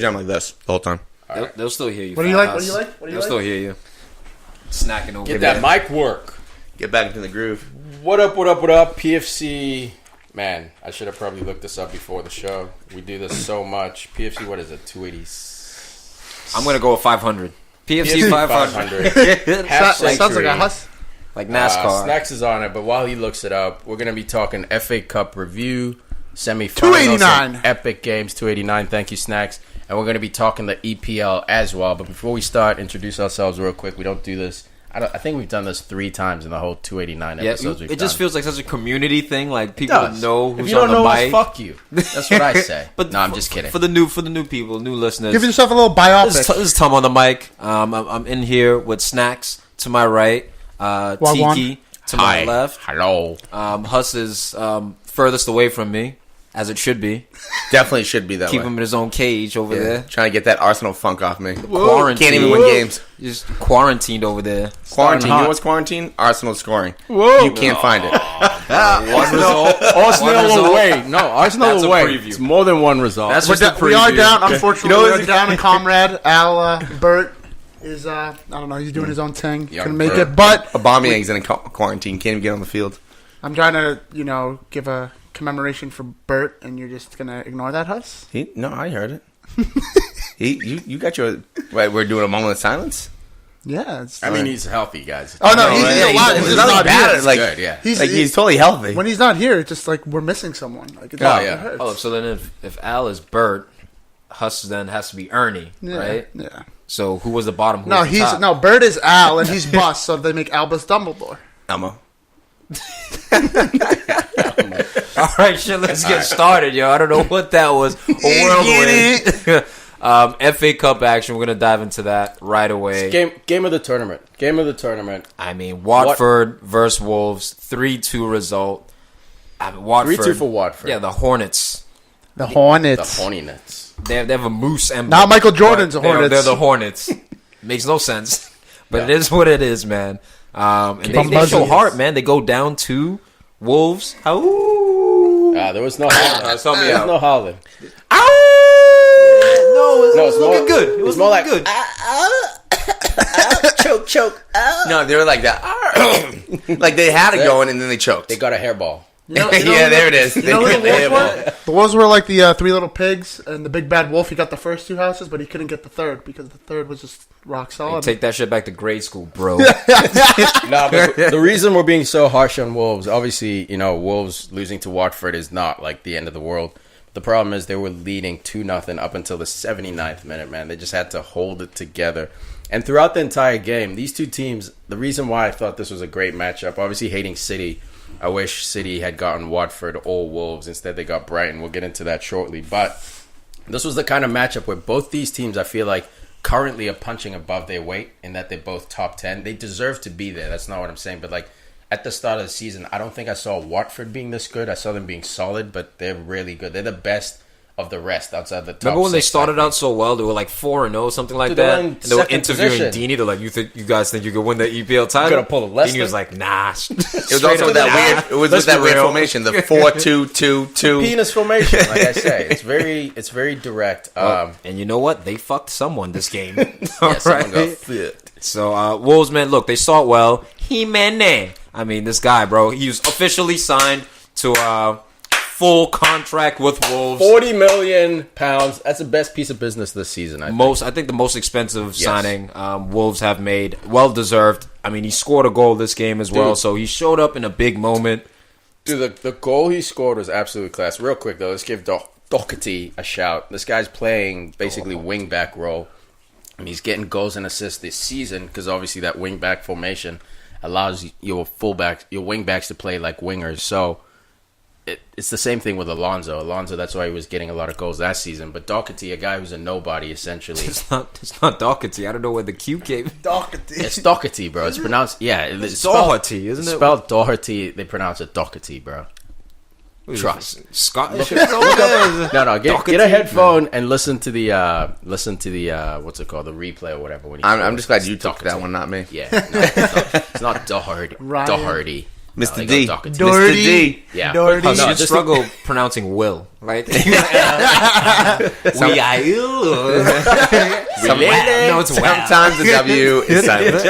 jam like this the whole time. They'll still hear you. What do you like? They'll still hear you. Snacking over Get there. that mic work. Get back into the groove. What up? PFC. Man, I should have probably looked this up before the show. We do this so much. PFC, what is it? 280. I'm going to go with 500. PFC 500. Sounds like a Huss. Like NASCAR. Snacks is on it, but while he looks it up, we're going to be talking FA Cup review, semifinals, 289. Epic games, 289. Thank you, Snacks. And we're going to be talking the EPL as well. But before we start, introduce ourselves real quick. We don't do this. I think we've done this 3 times in the whole 289 episodes we've done. It just feels like such a community thing. Like people know who's if you don't on the know mic. us, fuck you. That's what I say. But no, I'm just kidding. For the new people, new listeners. Give yourself a little biopic. This is Tom on the mic. I'm in here with Snacks to my right, Tiki to my left. Hello. Huss is furthest away from me, as it should be. Definitely should be that Keep way. him in his own cage over there. Trying to get that Arsenal funk off me. Quarantine. Can't even win games. Just quarantined over there. Quarantine. You know what's quarantine? Arsenal scoring. Whoa. You can't find it. One result. Arsenal away. No, Arsenal That's a away. preview. It's more than one result. That's just a We are preview. down. Unfortunately, You know we what's- are down a comrade. Al Bert is, I don't know, he's doing his own thing. Young Couldn't make Bert. it. But Aubameyang's in quarantine. Can't even get on the field. I'm trying to, give a commemoration for Bert, and you're just going to ignore that, Huss? No, I heard it. You got your... Right, we're doing a moment of silence? Yeah. It's, I mean, he's healthy, guys. oh, no, he's, right? he's He's just not not bad. here. Like, good, yeah. He's totally healthy. When he's not here, it's just like we're missing someone. Like, it yeah. hurts. Oh, so then if Al is Bert, Huss then has to be Ernie, Yeah, right? Yeah. So who was the bottom? Who No, was the top? Bert is Al, and he's Bus, so they make Albus Dumbledore. Elmo. All right, shit, let's get started, yo. I don't know what that was. A whirlwind. FA Cup action. We're gonna dive into that right away. Game of the tournament. I mean, Watford versus Wolves, 3-2 result. I mean, Watford 3-2 for Watford. Yeah, the Hornets. The Hornets. The Hornets. They have a moose emblem. Not Michael Jordan's They're- Hornets. They're the Hornets. Makes no sense, but Yeah. it is what it is, man. And they show Buzz. heart, man. They go down to Wolves. How? There was no Holland. Help me There was out. no Holland. No, it's looking more- good. It was it's more looking like- good. Choke. No, they were like that. Like they had it going and then they choked. They got a hairball. Yeah, there it is. You know They who the got the Wolves hairball. were? The Wolves were like the Three Little Pigs and the Big Bad Wolf. He got the first 2 houses, but he couldn't get the third because the third was just rock solid. Take that shit back to grade school, bro. No, but the reason we're being so harsh on Wolves, obviously, Wolves losing to Watford is not like the end of the world. The problem is they were leading 2-0 up until the 79th minute, man. They just had to hold it together. And throughout the entire game, these two teams, the reason why I thought this was a great matchup, obviously hating City, I wish City had gotten Watford or Wolves. Instead, they got Brighton. We'll get into that shortly. But this was the kind of matchup where both these teams, I feel like, currently are punching above their weight in that they're both top 10. They deserve to be there. That's not what I'm saying. But, like, at the start of the season, I don't think I saw Watford being this good. I saw them being solid, but they're really good. They're the best of the rest outside the top Remember when they 6, started I think. out so well? They were like 4-0, something like Dude, they that. were in And they were second interviewing position. Dini. They're like, you guys think you could win the EPL title? Gonna pull a Leicester? Dini was like, nah. It was also with that weird. It was with that weird formation, the 4-2-2-2. Penis formation, like I say. It's very direct. And you know what? They fucked someone this game. Yeah, someone got flipped. So, Wolves, man, look, they start well. Himene. I mean, this guy, bro, he was officially signed to full contract with Wolves. £40 million. That's the best piece of business this season, I think. I think the most expensive signing Wolves have made. Well deserved. I mean, he scored a goal this game as well, Dude. so he showed up in a big moment. Dude, the goal he scored was absolutely class. Real quick, though, let's give Doherty a shout. This guy's playing basically wing-back role. And he's getting goals and assists this season because obviously that wing-back formation allows your wing-backs to play like wingers. So it's the same thing with Alonso. That's why he was getting a lot of goals last season. But Doherty, a guy who's a nobody, essentially. It's not Doherty. I don't know where the Q came. Doherty. It's Doherty, bro. It's pronounced... Yeah, It's Doherty, isn't it? Spelled Doherty. They pronounce it Doherty, bro. Trust. Scottish. No, get Doherty? a headphone and listen to the what's it called, the replay or whatever. When I'm just glad you took that one, not me. Yeah, no, it's not Doherty. Ryan. Doherty. Mr. D. Doherty. Mr. D. Yeah. Doherty. Huss, No, you just struggle pronouncing will, right? We are ill. No, it's well. Sometimes the W is silent.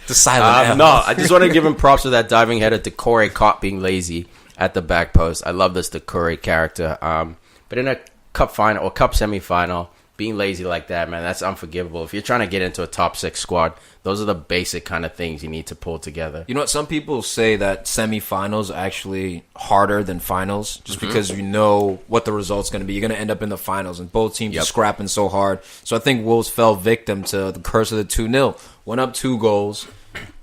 The silent L. No, I just want to give him props for that diving header to Corey caught being lazy at the back post. I love this Corey character. But in a cup final or cup semifinal, being lazy like that, man, that's unforgivable. If you're trying to get into a top 6 squad, those are the basic kind of things you need to pull together. You know what? Some people say that semifinals are actually harder than finals just because you know what the result's going to be. You're going to end up in the finals, and both teams are scrapping so hard. So I think Wolves fell victim to the curse of the 2-0. Went up 2 goals.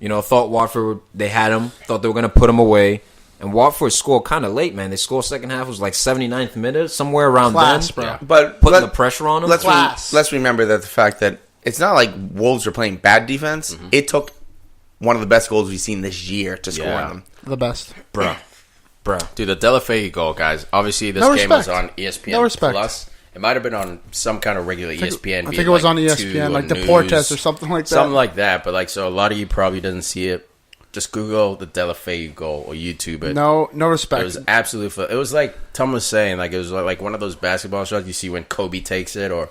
You know, thought Watford, they had him, thought they were going to put him away. And Watford scored kind of late, man. They scored second half, it was like 79th minute, somewhere around Class, then. bro. Yeah. But Putting the pressure on them. Let's remember that the fact that it's not like Wolves are playing bad defense. It took one of the best goals we've seen this year to score on them. The best. Bruh. Dude, the Delafeu goal, guys. Obviously, this No game respect. was on ESPN No respect. Plus. It might have been on some kind of regular ESPN. I think it was on ESPN, like Deportes or something like that. Something like that. But like, so a lot of you probably didn't see it. Just Google the Delafeu goal or YouTube it. No respect. It was absolutely. It was like Tom was saying, like it was like one of those basketball shots you see when Kobe takes it, or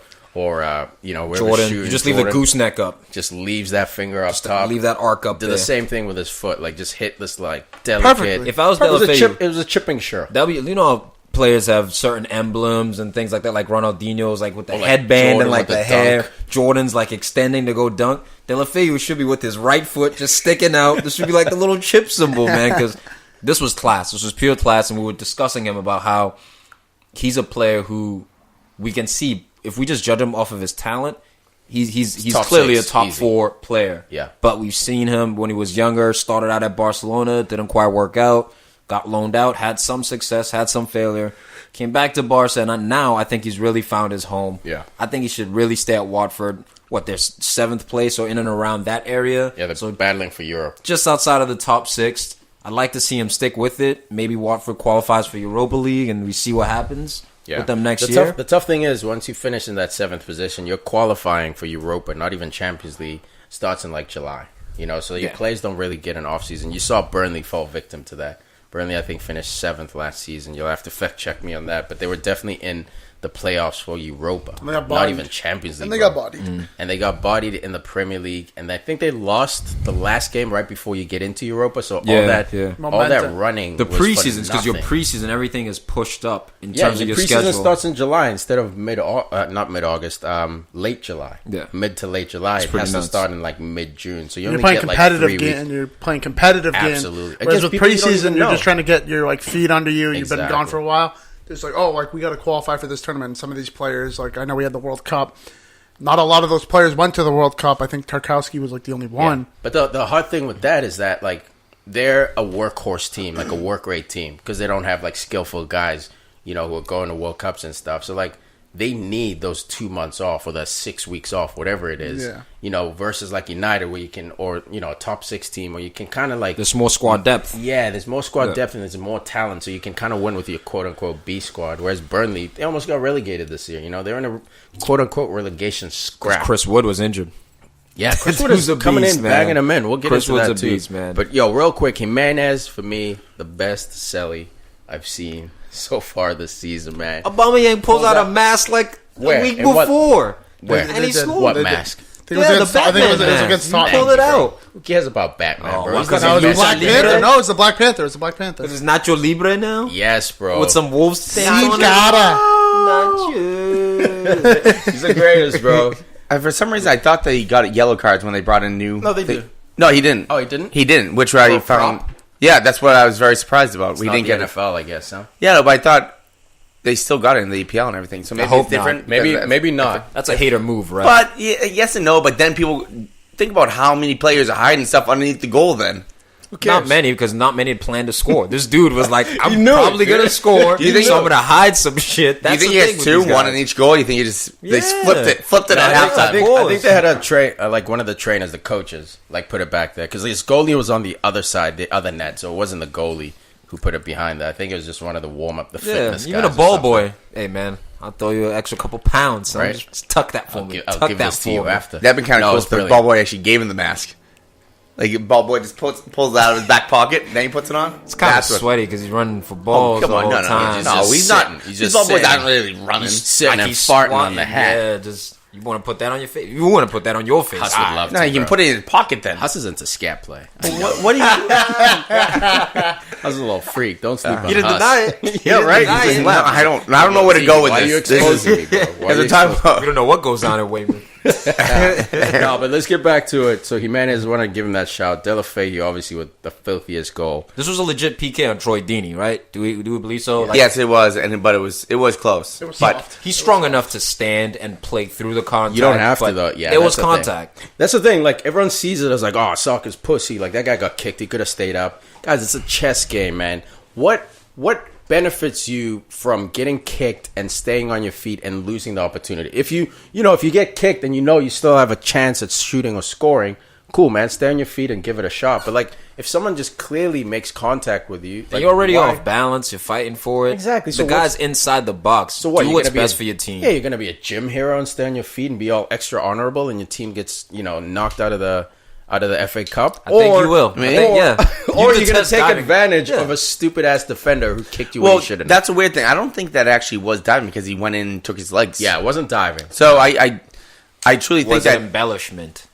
you know, Jordan, you just leave the gooseneck up. Just leaves that finger up top. Leave that arc up Did there. the same thing with his foot, like just hit this like delicate. Perfectly. If I was It was a Delafeu, it was a chipping shot. you know how players have certain emblems and things like that, like Ronaldinho's like with the Or like headband Jordan and like with the the hair. dunk. Jordan's like extending to go dunk. Delafeu should be with his right foot just sticking out. This should be like the little chip symbol, man, because this was class. This was pure class, and we were discussing him about how he's a player who we can see, if we just judge him off of his talent, he's top clearly 6, a top easy. 4 player. Yeah. But we've seen him when he was younger, started out at Barcelona, didn't quite work out, got loaned out, had some success, had some failure, came back to Barca, and now I think he's really found his home. Yeah. I think he should really stay at Watford. They're 7th place or in and around that area. Yeah, they're so battling for Europe. just outside of the top 6. I'd like to see him stick with it. Maybe Watford qualifies for Europa League, and we see what happens with them next year. The tough thing is, once you finish in that 7th position, you're qualifying for Europa, not even Champions League. Starts in like July. You know, so your players don't really get an off season. You saw Burnley fall victim to that. Burnley, I think, finished 7th last season. You'll have to fact check me on that, but they were definitely in the playoffs for Europa, And they got not bodied. even Champions League. And they bro. got bodied. And they got bodied in the Premier League, and I think they lost the last game right before you get into Europa. So all that Momentum. running, The was for preseason, because your nothing. preseason, everything is pushed up in Yeah, terms of your preseason schedule. starts in July instead of not mid-August, late July. Yeah. Mid to late July. It pretty has to nuts. start in like mid-June. So you You're only playing get like competitive 3 game, weeks. and you're playing competitive Absolutely. game. Whereas Against with people you don't preseason, even you're know. just trying to get your like feet under you. You've been gone Exactly. for a while. It's like, oh, like we got to qualify for this tournament. And some of these players, like I know we had the World Cup. Not a lot of those players went to the World Cup. I think Tarkowski was like the only one. But the hard thing with that is that like they're a workhorse team, like a work rate team, because they don't have like skillful guys, you know, who are going to World Cups and stuff. So like they need those 2 months off or the 6 weeks off, whatever it is. Yeah. You know, versus like United where you can, or you know, a top 6 team where you can kind of like There's more squad depth. Yeah, there's more squad depth and there's more talent, so you can kind of win with your quote-unquote B squad. Whereas Burnley, they almost got relegated this year. You know, they're in a quote-unquote relegation scrap. Chris Wood was injured. Yeah, Chris Wood Dude's is a coming beast, in, man. banging them in. We'll get Chris into Wood's that a too. beast, man. But yo, real quick, Jimenez for me, the best Selly I've seen so far this season, man. Aubameyang pulls out a mask like Where? a week And what- before. Where? And he They did. scored. What They did. mask? I think it was against- I think it was mask. against You Tottenham. pull it out. Who cares about Batman, Oh, bro? well, He's got because No, the it's the Lucha Black Libre? Panther. No, it's the Black Panther. It's the Black Panther. Because it's Nacho Libre now? Yes, bro. With some Wolves stamp on it. Cicada. Nacho. He's the greatest, bro. For some reason, I thought that he got yellow cards when they brought in new. No, they did. No, he didn't. Oh, he didn't? He didn't. Which I For a found. prop? Yeah, that's what I was very surprised about. It's We not didn't the get it. NFL, I guess, huh? Yeah, no, but I thought they still got it in the EPL and everything. So maybe hope it's different. not. Maybe not. That's a hater move, right? But yes and no. But then people think about how many players are hiding stuff underneath the goal. Then Not many, because not many had planned to score. This dude was like, I'm knew it, probably dude. going to score, Do you think so he- I'm going to hide some shit. do you That's think the he thing has with two, these one guys. in each goal? You think they Yeah. flipped it No, at I think- halftime? I think they had like one of the trainers, the coaches, like put it back there because his goalie was on the other side, the other net, so it wasn't the goalie who put it behind that. I think it was just one of the warm up, the Yeah, fitness even guys a or ball something. boy. Hey, man, I'll throw you an extra couple pounds. Son. Right. Just tuck that for me. I'll tuck give that this to you for me. after. That'd been kind of No, cool it's if the brilliant. ball boy actually gave him the mask. Like ball boy just pulls it out of his back pocket, and then he puts it on. It's kind of sweaty because he's running for balls the whole time. He's not. He's ball boy's not really running. He's sitting and farting on the hat. Yeah, just you want to put that on your face. You want to put that on your face. Huss would love to. No, you can put it in his pocket then. Huss is into scat play. What do you? Huss is a little freak. Don't sleep on Huss. You didn't deny it. Yeah, right. I don't know where to go with Why this. Are you exposing me, bro? Why As are a you time. We don't know what goes on at Weymouth. No, but let's get back to it. So Jimenez, want to give him that shout. Delafeu, obviously, with the filthiest goal. This was a legit PK on Troy Deeney, right? Do we believe so? Like, Yes, it was, but it was close. It was but soft. he's strong enough to stand and play through the contact. You don't have to, but though. Yeah, it was that's the thing. contact. That's the thing. Like, everyone sees it as like, oh, Saka's pussy. Like, that guy got kicked. He could have stayed up. Guys, it's a chess game, man. What benefits you from getting kicked and staying on your feet and losing the opportunity? If you get kicked and you still have a chance at shooting or scoring, cool, man. Stay on your feet and give it a shot. But, like, if someone just clearly makes contact with you, like, You're already why? off balance. You're fighting for it. Exactly. The So guy's inside the box. So what? Do You're what's gonna be best for your team. Yeah, you're gonna be a gym hero and stay on your feet and be all extra honorable, and your team gets knocked out of the FA Cup. I think you will. I think, yeah. Or You you're gonna detest take diving. advantage Yeah. of a stupid ass defender who kicked you when Well, he shouldn't. that's a weird thing. I don't think that actually was diving because he went in and took his legs. Yeah, it wasn't diving. So I truly think Was that it embellishment?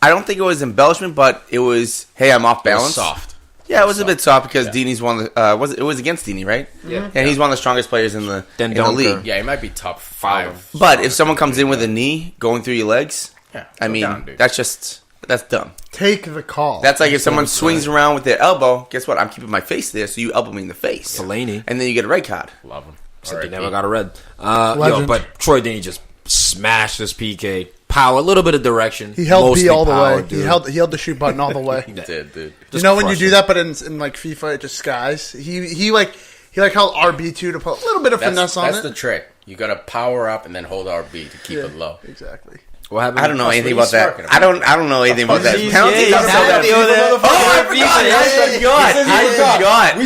I don't think it was embellishment, but it was. Hey, I'm off It was balance. soft. Yeah, it was a bit soft because Deeney's one. It was against Deeney, right? Yeah. And he's one of the strongest players in the Dendonker. league. Yeah, he might be top 5. But if someone comes in with a knee going through your legs, Yeah, I go mean, down, dude. that's dumb. Take the call. That's like if someone swings around with their elbow. Guess what? I'm keeping my face there, so you elbow me in the face, Fellaini. and then you get a red card. Love him. Except he R.I.P. never got a red. Legend. But Troy Deeney just smashed this PK. Power, a little bit of direction. He held mostly B all the power, way. dude. He held the shoot button all the way. He did, dude. You know when you crush do him. that, but in like FIFA, it just skies. He held RB2 to put a little bit of finesse on That's it. the trick. You gotta power up and then hold RB to keep it low. Exactly. What happened? I don't know That's anything what about he's that. I don't know anything about that. Jeez, Penalties. yeah, I don't know that. he's happy with it.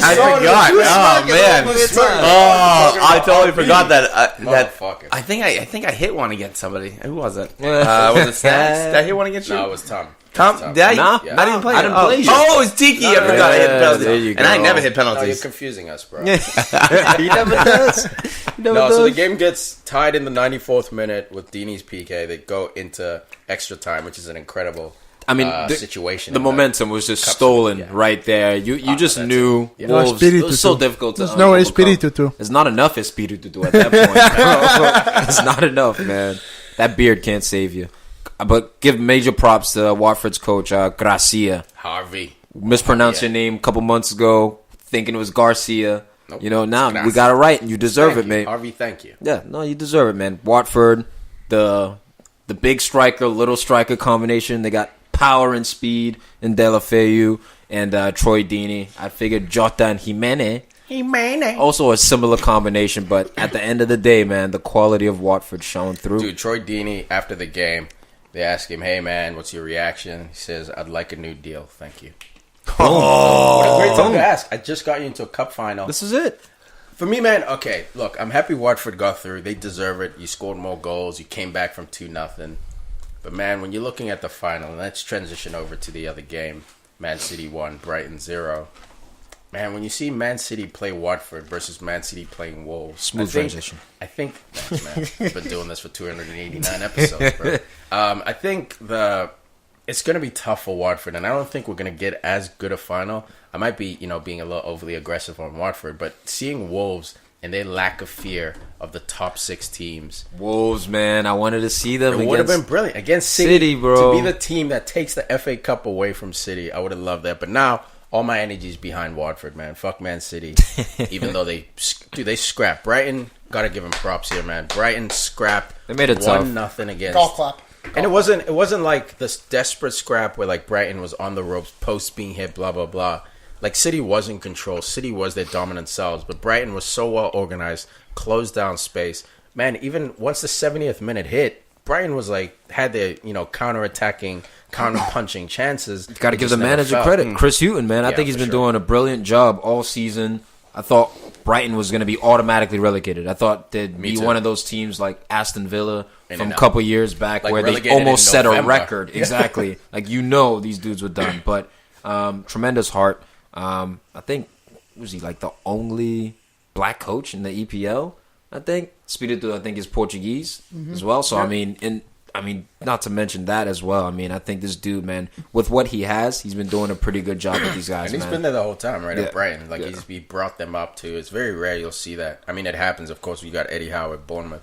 I forgot. Oh, I totally forgot that. Motherfucker. I think I hit one against somebody. Who was it? Was it Snacks? Did I hit one against you? No, it was Tom. Tom? Did I? Nah, I didn't play. I didn't play you. Oh, it's Tiki. I forgot I hit penalties. there you And I go. never hit No, you're penalties. confusing us, bro. he never does. He never No, does. so the game gets tied in the 94th minute with Deeney's PK. They go into extra time, which is an incredible situation. The in the momentum was just Cup stolen Series, yeah. right there. You just that's knew it. Yeah. No Wolves. It was so espíritu. difficult to There's no overcome. espíritu too. There's not enough espíritu to at that point. Bro. It's not enough, man. That beard can't save you. But give major props to Watford's coach, Gracia. Harvey. Mispronounced Yeah. your name a couple months ago, thinking it was Garcia. Nope. You know, now It's we got it right, and you deserve Thank it, you. mate. Harvey, thank you. Yeah, no, you deserve it, man. Watford, the big striker, little striker combination. They got power and speed in Delafeu and Troy Deeney. I figured Jota and Jimenez. Also a similar combination, but at the end of the day, man, the quality of Watford shone through. Dude, Troy Deeney, after the game, they ask him, hey, man, what's your reaction? He says, I'd like a new deal. Thank you. What a great time to ask. I just got you into a cup final. This is it. For me, man, okay, look, I'm happy Watford got through. They deserve it. You scored more goals. You came back from 2-0. But, man, when you're looking at the final, let's transition over to the other game. Man City 1, Brighton 0. Man, when you see Man City play Watford versus Man City playing Wolves. Smooth transition. I think, thanks, man. I've been doing this for 289 episodes, bro. I think it's going to be tough for Watford, and I don't think we're going to get as good a final. I might be, being a little overly aggressive on Watford, but seeing Wolves and their lack of fear of the top 6 teams. Wolves, man, I wanted to see them. It would have against been brilliant. Against City, bro. To be the team that takes the FA Cup away from City, I would have loved that. But now, all my energy is behind Watford, man. Fuck Man City. Even though they scrapped. Brighton, gotta give them props here, man. Brighton scrapped. They made it tough. 1-0 against. Golf clap. And it wasn't like this desperate scrap where like Brighton was on the ropes, post being hit, blah blah blah. Like City was in control. City was their dominant selves, but Brighton was so well organized, closed down space. Man, even once the 70th minute hit, Brighton was like had their counter-attacking, counter-punching chances. Got to give Just the never manager fell. credit. Chris Hughton, man. I Yeah, think he's for been sure. doing a brilliant job all season. I thought Brighton was going to be automatically relegated. I thought they'd be too. one of those teams like Aston Villa In from and a out. couple years back Like where they relegated almost in set a November. record. Exactly. Like, these dudes were done. But tremendous heart. I think, was he like the only black coach in the EPL? I think. Spirito, I think, is Portuguese as well. So, I mean, not to mention that as well. I mean, I think this dude, man, with what he has, he's been doing a pretty good job with these guys, And he's man. been there the whole time, right? Yeah. At Brighton. Like, Yeah. he brought them up, too. It's very rare you'll see that. I mean, it happens, of course. We got Eddie Howe at Bournemouth.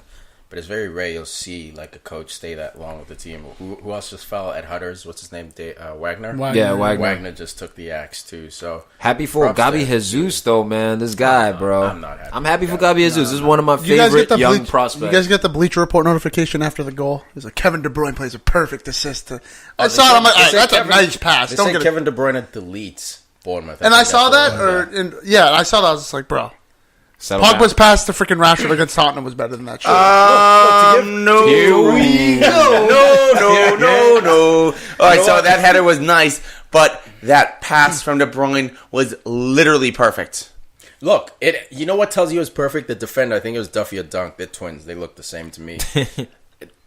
But it's very rare you'll see, like, a coach stay that long with the team. Who else just fell at Hudders? What's his name? Wagner? Yeah, Wagner. Wagner just took the axe, too. So Happy for props Gabi there. Jesus, though, man. This guy, bro. I'm not happy I'm happy for for Gabi Jesus. This is one of my You guys get favorite the young Bleach- prospects. You guys get the Bleacher Report notification after the goal. It's like Kevin De Bruyne plays a perfect assist. I they saw it. said- I'm like, they "Hey, said that's Kevin- a nice pass. They Don't say get it." Kevin De Bruyne deletes Bournemouth. And I think saw that's that, what it was. and I saw that. I was just like, bro, Settle down. Pogba's pass to freaking Rashford against Tottenham was better than that shit. No, Here we no. All right, so that header was nice, but that pass from De Bruyne was literally perfect. Look, you know what tells you it's perfect? The defender, I think it was Duffy or Dunk. They're twins. They look the same to me.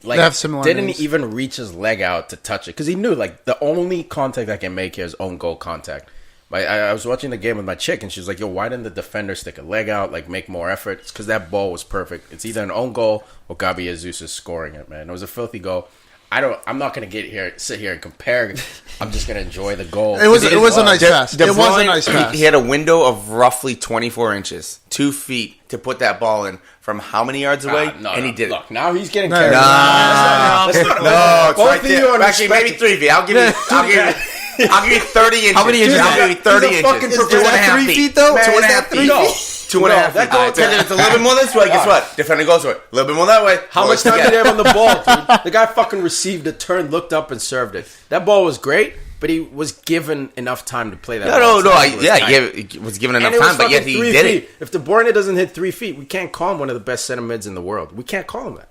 Like, They have similar didn't names. even reach his leg out to touch it because he knew like the only contact I can make here is own goal contact. I was watching the game with my chick and she was like, "Yo, why didn't the defender stick a leg out? Like, make more effort?" It's because that ball was perfect. It's either an own goal or Gabi Jesus is scoring it. Man, it was a filthy goal. I'm not gonna sit here and compare. I'm just gonna enjoy the goal. It was a nice pass. De It was a Bruyne, nice pass. He had a window of roughly 24 inches, 2 feet, to put that ball in from how many yards away? And he did it. Look, now he's getting No, carried. No, That's not- no, it's Both right of you there. are Actually, maybe respected. 3 feet. I'll give you 30 inches. How many inches? I'll give you 30 He's a fucking inches. professional. Two and a half 3 feet. feet, though? Man, Two and a half feet. feet? No. No. 2 and a half that feet. goal- Because if it's a little bit more this way, guess what? Defender goes for it. A little bit more that way. How much time did he have on the ball, dude? The guy fucking received a turn, looked up, and served it. That ball was great, but he was given enough time to play that ball. No. It was tight. He was given And enough it was time, but yet fucking he 3 did feet. it. If De Bruyne doesn't hit 3 feet, we can't call him one of the best center mids in the world. We can't call him that.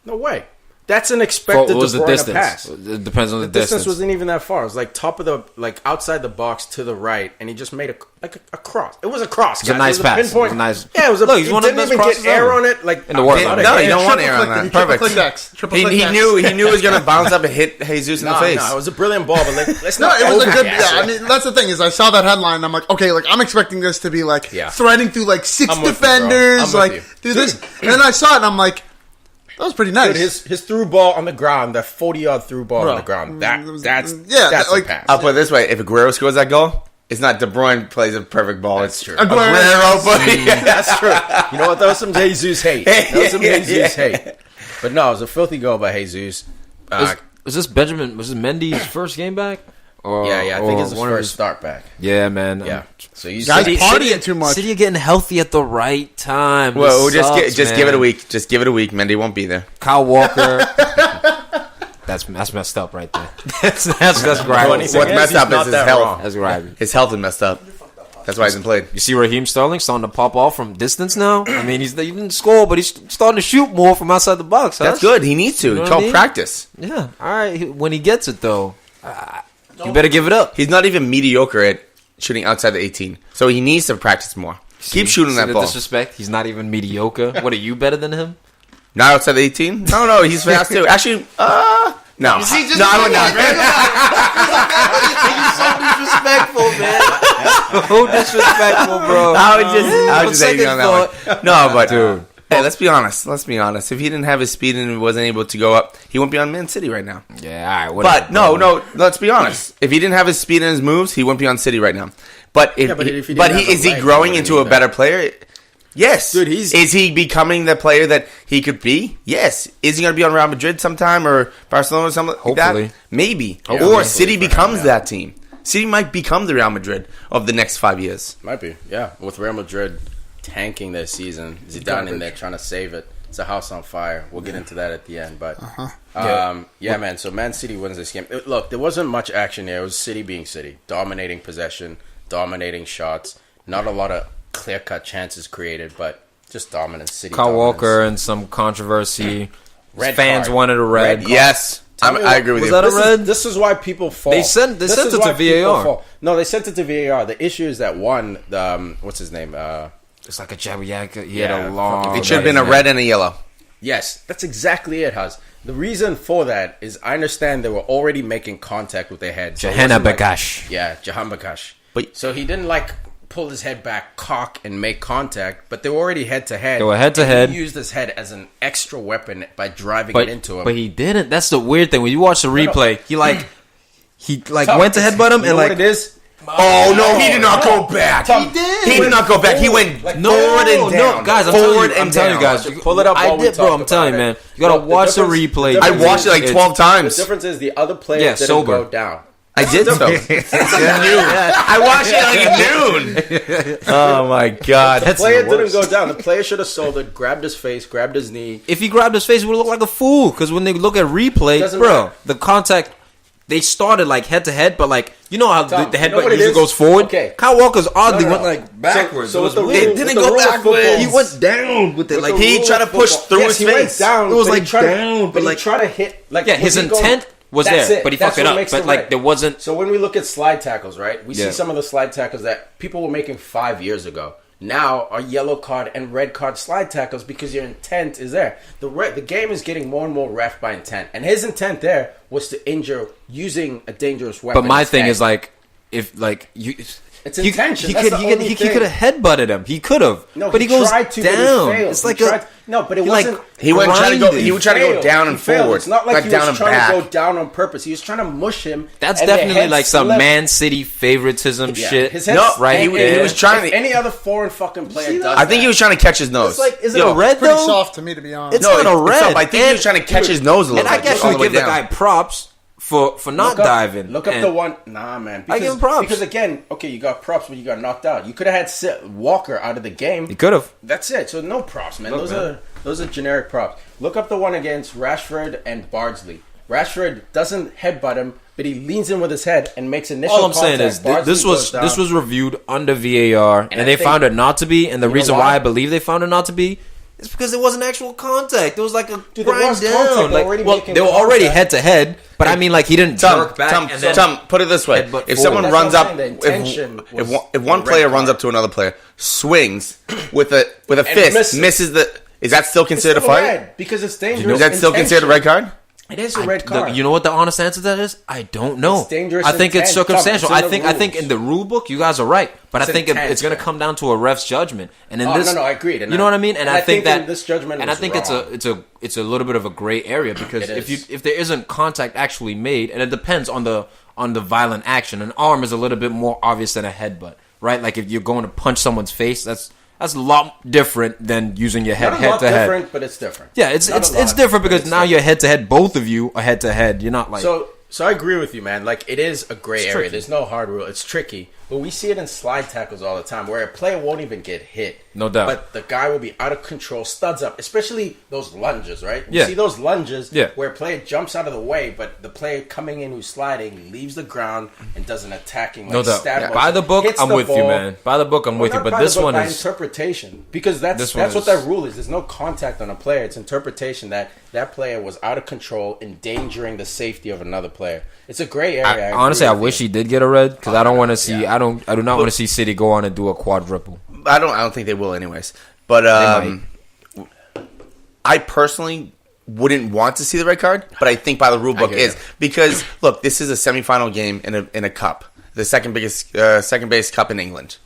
No way. That's an expected What was De the Bruyne distance? pass. It depends on the The distance distance. wasn't even that far. It was like top of the, like outside the box to the right, and he just made a cross. It was a cross. It's a guys. nice It was pass. pinpoint. It was a nice- Yeah, it was a. Look, he's one of the didn't best even crosses get air ever. on it. Like In the world. not No, a you hair. don't want air on that. Perfect. Triple click X. Triple He click X. knew it was going to bounce up and hit Jesus in the face. No, it was a brilliant ball, but like, let's No, not. it was a good. overgas Yeah, it. I mean, that's the thing is, I saw that headline. And I'm like, okay, like I'm expecting this to be like Yeah. threading through like 6 I'm with you, bro. I'm defenders, with like you. do this. And then I saw it, and I'm like, that was pretty nice. Dude, his through ball on the ground, that 40-yard through ball Bro. on the ground, that's Yeah, that's like- a pass. I'll put it this way: if Aguero scores that goal, it's not De Bruyne plays a perfect ball. That's It's true. Aguero, buddy. That's true. You know what? That was some Jesus hate. That was some Jesus hate. But no, it was a filthy goal by Jesus. Was this Mendy's first game back? Or, I think it's his one of first start back. Yeah, man. Yeah. So you Guys City- partying too much. City are getting healthy at the right time. Well, This sucks, just give it a man. week. Just give it a week. Mendy won't be there. Kyle Walker. That's messed up right there. That's grimy. What's What's messed up is his health. That's grimy. His health is messed up. That's why he hasn't played. You see Raheem Sterling starting to pop off from distance now? I mean, he didn't score, but he's starting to shoot more from outside the box. That's good. He needs to. You know It's what I called mean? practice. Yeah. All right. When he gets it, though, you better give it up. He's not even mediocre at shooting outside the 18. So he needs to practice more. Keep shooting See that the ball. disrespect. He's not even mediocre. What are you better than him? Not outside the 18? No, he's fast too. Actually, no. No, I would not. Disrespectful, man. So disrespectful, bro. I was just hating on that one. No, but Dude. Hey, let's be honest. If he didn't have his speed and wasn't able to go up, he wouldn't be on Man City right now. Yeah, all right. Whatever, But no. Let's be honest. If he didn't have his speed and his moves, he wouldn't be on City right now. But if he didn't have is a he leg, growing he into a wouldn't better player? Yes. Dude, is he becoming the player that he could be? Yes. Is he going to be on Real Madrid sometime or Barcelona or something like Hopefully. that? Maybe. Hopefully. Or City For becomes him, yeah. that team. City might become the Real Madrid of the next 5 years. Might be, yeah. With Real Madrid tanking their season, Zidane in there trying to save it. It's a house on fire. We'll get into that at the end, but yeah, man. So Man City wins this game. Look, there wasn't much action there. It was City being City, dominating possession, dominating shots. Not a lot of clear-cut chances created, but just dominant City. Kyle dominance. Walker and some controversy. Red Fans card. wanted a red. Red Yes. Tell me I agree with was you. that a red? This is why people fall. They sent This it is to why people VAR. fall. No, they sent it to VAR. The issue is that one, what's his name? It's like a jab. He had a long. It should have been a red and a yellow. Yes, that's exactly it, Huss. The reason for that is I understand they were already making contact with their head. Jahanna Bakash. Jahan Bakash. But so he didn't pull his head back, cock, and make contact, but they were already head to head. They were head to head. He used his head as an extra weapon by driving it into him. But he didn't. That's the weird thing. When you watch the replay, he went to headbutt him, you and know what it is? oh no, he did not go back. Tom, He did not go back. He went forward and down. No, guys, I'm telling you guys. Pull it up. I did, bro. I'm telling you, man. You gotta watch the replay. I watched it like 12 times. The difference is the other player didn't sober. go down. I did so. I watched it like at noon. Oh my god, The player didn't go down. The player should have sold it, grabbed his face, grabbed his knee. If he grabbed his face, it would look like a fool. Because when they look at replay, Doesn't bro, matter. the contact, they started like head to head, but like you know how Tom, the you know headbutt what it usually is? goes forward. Okay. Kyle Walker's oddly No. went like backwards. So It was with the weird. rule- It didn't with the go rule of backwards. football- He went down with it. Like With the he rule tried of to push football- through yes, his he went face. down. It was but he like tried to- down, but like- he tried to hit. Like Yeah, his was he going- intent was That's there, it. but he That's fucked it what up. makes But it like right. there wasn't. So when we look at slide tackles, right? We Yeah. see some of the slide tackles that people were making 5 years ago. Now are yellow card and red card slide tackles because your intent is there. The game is getting more and more ref by intent, and his intent there was to injure using a dangerous weapon. But my thing instead. is like if like you. It's intention. He That's could the only he thing. could have headbutted him. He could have. No, but he goes tried to, but he down. failed. It's He like tried- no, but it he wasn't. He went trying to go. grinded. He was trying to go failed. down He and failed. forward, It's not like he down was and trying back. to go down on purpose. He was trying to mush him. That's and their definitely heads like some slipped. Man City favoritism Yeah, shit. His head No, right he there. was trying If to. any other foreign fucking player does I think he was trying to catch his nose. It's like, is it Yo, a red Pretty though? soft to me, to be honest. It's No, not a it's red. up. I think he was trying to catch his nose a little And I bit. can all actually the way give the down. guy props for not diving. Look up And the one. Nah, man. Because, give him props. Because again, okay, you got props, but you got knocked out. You could have had Walker out of the game. He could have. That's it. So no props, man. Look, Those are generic props. Look up the one against Rashford and Bardsley. Rashford doesn't headbutt him, but he leans in with his head and makes initial All I'm contact. saying is Bardsley this was goes down. this was reviewed under VAR, and I they think- found it not to be. And the know reason why? why I believe they found it not to be is because it wasn't actual contact. It was like a Dude, there grind was down. contact. They're Like, already well, making they were already contact. head to head, but I mean, like he didn't jerk back. and then Tom, put it this way: headbutt if forward. someone That's runs what I'm up, saying, the intention was if one the player red runs card. up to another player, swings with a fist, misses. misses the. Is that still It's considered a still fight? red because it's dangerous. Is that still considered a red card? It is a red card. You know what the honest answer to that is? I don't know. It's dangerous I think it's intent. circumstantial. Tom, it's I in the think rules. in the rule book you guys are right, but It's I think intent, it's going to man. come down to a ref's judgment. And in Oh, this, no, I agreed. And you know what I mean? And I think that this judgment and I was think wrong. it's a little bit of a gray area because It is. if there isn't contact actually made, and it depends on the violent action. An arm is a little bit more obvious than a headbutt, right? Like if you're going to punch someone's face, that's a lot different than using your head Not a head lot to head. different, but it's different. Yeah, it's Not a lot, different but because it's now different. you're head to head. Both of you are head to head. You're not like So I agree with you, man. Like it is a gray area. tricky. There's no hard rule. It's tricky, but we see it in slide tackles all the time, where a player won't even get hit. No doubt. But the guy will be out of control, studs up, especially those lunges, right? You Yeah. see those lunges Yeah. where a player jumps out of the way, but the player coming in who's sliding leaves the ground and does an attacking, like, no doubt. stab Yeah. motion, By the book, hits I'm the with you, ball. man. By the book, I'm with you. Not But by this the book, one by is interpretation, because that's This one what is- that rule is. There's no contact on a player. It's interpretation that that player was out of control, endangering the safety of another player. It's a gray area. honestly, I agree with wish you. he did get a red because I don't want to see. yeah. I do not want to see City go on and do a quadruple. I don't think they will, anyways. But I personally wouldn't want to see the red card, but I think by the rule book get is you. because look, this is a semifinal game in a cup, the second biggest cup in England.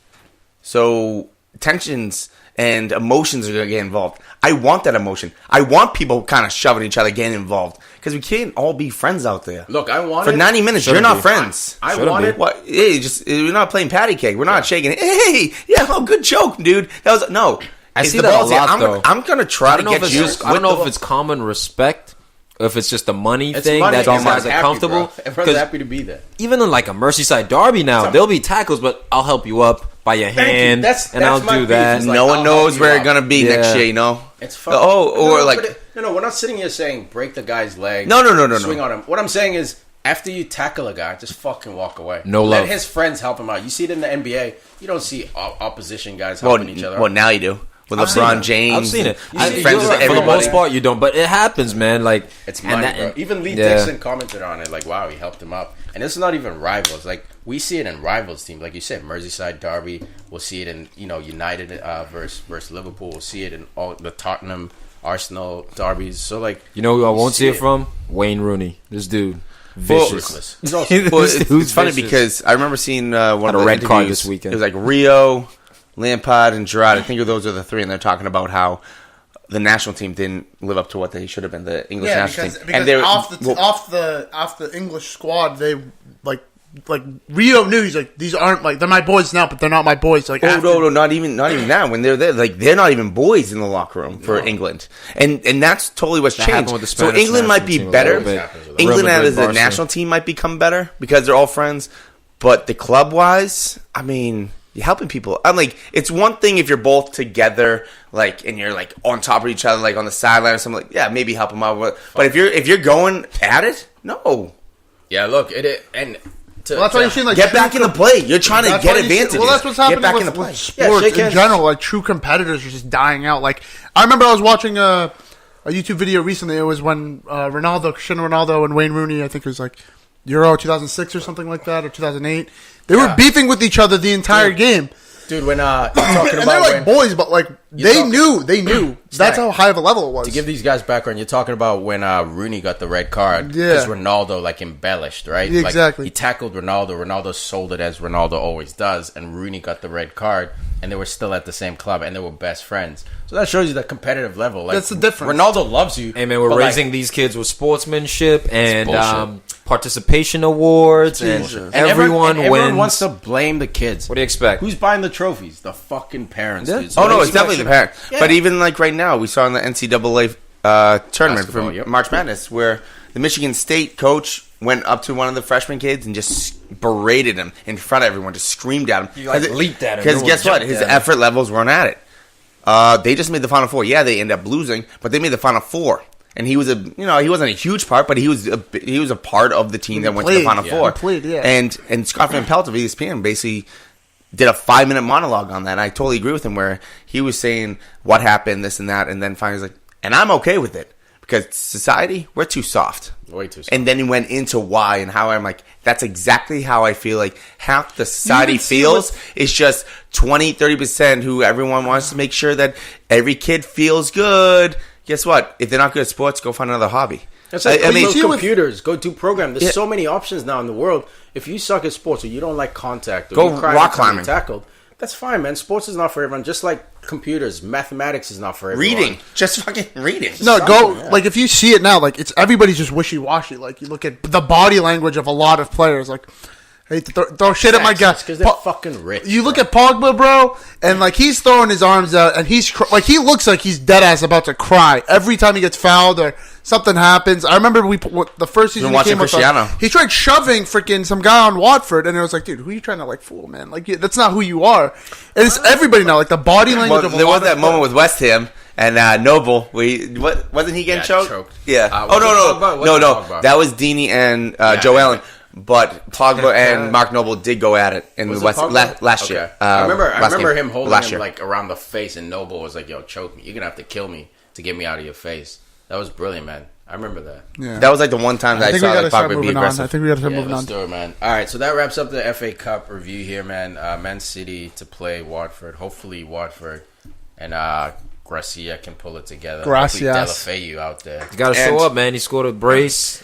So tensions and emotions are going to get involved. I want that emotion. I want people kind of shoving each other, getting involved because we can't all be friends out there. Look, I want For it. 90 minutes, Shouldn't you're not be. friends. I Shouldn't want be. it. What? Hey, we're not playing patty cake. We're not shaking. Hey, yeah, oh, good joke, dude. That was no. I It's see the that a balls here. lot, though. I'm gonna try I to don't know get if you. it's I don't know if it's common respect. Or if it's just a money It's thing money. that these Everyone's guys are happy, comfortable. bro. Everyone's happy to be there. Even in like a Merseyside derby now, there'll be tackles, but I'll help you up by your Thank you. hand, That's and I'll my do beef, that. is like, No one I'll knows help where you it's gonna be Yeah. next year. You know. It's fucking, or like we're not sitting here saying break the guy's leg. No. Swing on him. What I'm saying is, after you tackle a guy, just fucking walk away. No Let love. his friends help him out. You see it in the NBA. You don't see opposition guys well, helping each other. well, now you do. with LeBron James. I've seen it. Friends with For the everybody. most part, you don't. But it happens, man. Like It's money, bro. Even Lee Dixon commented on it, like, wow, he helped him up. And it's not even rivals. Like, we see it in rivals teams. Like you said, Merseyside derby. We'll see it in, United versus Liverpool. We'll see it in all the Tottenham, Arsenal derbies. So, like... You know who I won't see it from? Wayne Rooney. This dude. Vicious. He's also... It's funny because I remember seeing one of the red card interviews this weekend. It was like Rio, Lampard, and Gerrard. I think those are the three, and they're talking about how the national team didn't live up to what they should have been, the English national team. Because And they were- off the English squad, they like Rio knew, he's like, these aren't like, they're my boys now, but they're not my boys. Like, no, not even now. When they're there, like they're not even boys in the locker room for England, and that's totally what's changed. happened with the So Spanish England might national be team better. a little bit. England Real Madrid, as a Barca. national team might become better because they're all friends. But the club wise, I mean, you're helping people. I'm like, it's one thing if you're both together, like, and you're like on top of each other, like on the sideline or something. Like, yeah, maybe help them out. But if you're going at it, no. Yeah, look, and... well, that's why you're seeing like Get back in the play. You're trying to get advantage. Well, that's what's happening Get back with, in the play. with sports shake in hands. general. Like true competitors are just dying out. Like I remember I was watching a YouTube video recently. It was when Cristiano Ronaldo, and Wayne Rooney. I think it was like Euro 2006 or something like that, or 2008. They were beefing with each other the entire game. Dude, when you're talking And about they're like boys, but like they knew. That's how high of a level it was. to give these guys background, you're talking about when Rooney got the red card because Ronaldo like embellished, right? Yeah, Like, exactly. he tackled Ronaldo. Ronaldo sold it as Ronaldo always does, and Rooney got the red card, and they were still at the same club, and they were best friends. So that shows you the competitive level. Like, That's the difference. Ronaldo loves you. Hey man, we're but, raising like, these kids with sportsmanship and bullshit. participation awards, and and everyone wins. Everyone wants to blame the kids. What do you expect? Who's buying the trophies? The fucking parents. Yeah. Dude. So Oh no, what it's do you definitely the expect? parent. Yeah. But even like right now, we saw in the NCAA tournament Basketball, from yep. March Madness where the Michigan State coach went up to one of the freshman kids and just berated him in front of everyone, just screamed at him. He, like, leaped at him. Because No guess one what? jumped His at him. effort levels weren't at it. They just made the Final Four. Yeah, they ended up losing, but they made the Final Four. And he was he wasn't a huge part, but he was a part of the team that went to the played, Final yeah. Four. He played, yeah. And Scott Van Pelt of ESPN basically did a 5-minute monologue on that. And I totally agree with him where he was saying what happened, this and that, and then finally was like, and I'm okay with it because society, we're too soft. Way too soft. And then he went into why and how. I'm like, that's exactly how I feel like half the society can see feels. It's just 20-30% who everyone wants to make sure that every kid feels good. Guess what? If they're not good at sports, go find another hobby. It's like, I mean, go computers, go do program. There's Yeah. so many options now in the world. If you suck at sports or you don't like contact, or Go you cry rock every time climbing. you're tackled, that's fine, man. Sports is not for everyone. Just like computers, mathematics is not for everyone. reading, just fucking reading. No, go yeah. like if you see it now, like it's everybody's just wishy washy. Like you look at the body language of a lot of players, like I hate to throw shit at my guy because they're fucking rich. You look at Pogba, bro, and like he's throwing his arms out, and he's like he looks like he's dead ass about to cry every time he gets fouled or something happens. I remember the first season Been he watching came with Cristiano. he tried shoving freaking some guy on Watford, and it was like, dude, who are you trying to like fool, man? Like that's not who you are. And it's everybody now, like the body language. Well, of a there lot was that of moment with West Ham and Noble. What wasn't he getting Yeah, choked? choked. Yeah. Was Oh it Pogba? no. Was it Pogba? That was Deeney and Joe yeah. Allen. But Pogba and Mark Noble did go at it in Was the it West Pogba? last Okay. year. I remember game. him holding last him year. like around the face, and Noble was like, "Yo, choke me. You're gonna have to kill me to get me out of your face." That was brilliant, man. I remember that. Yeah. That was like the one time that I think saw we gotta like start Pogba be moving on. I aggressive. think we got to start Yeah, moving let's on. do it, man. All right, so that wraps up the FA Cup review here, man. Man City to play Watford. Hopefully Watford and Gracia can pull it together. Gracias. Hopefully Delafeu out there. You gotta show And- up, man. He scored a brace.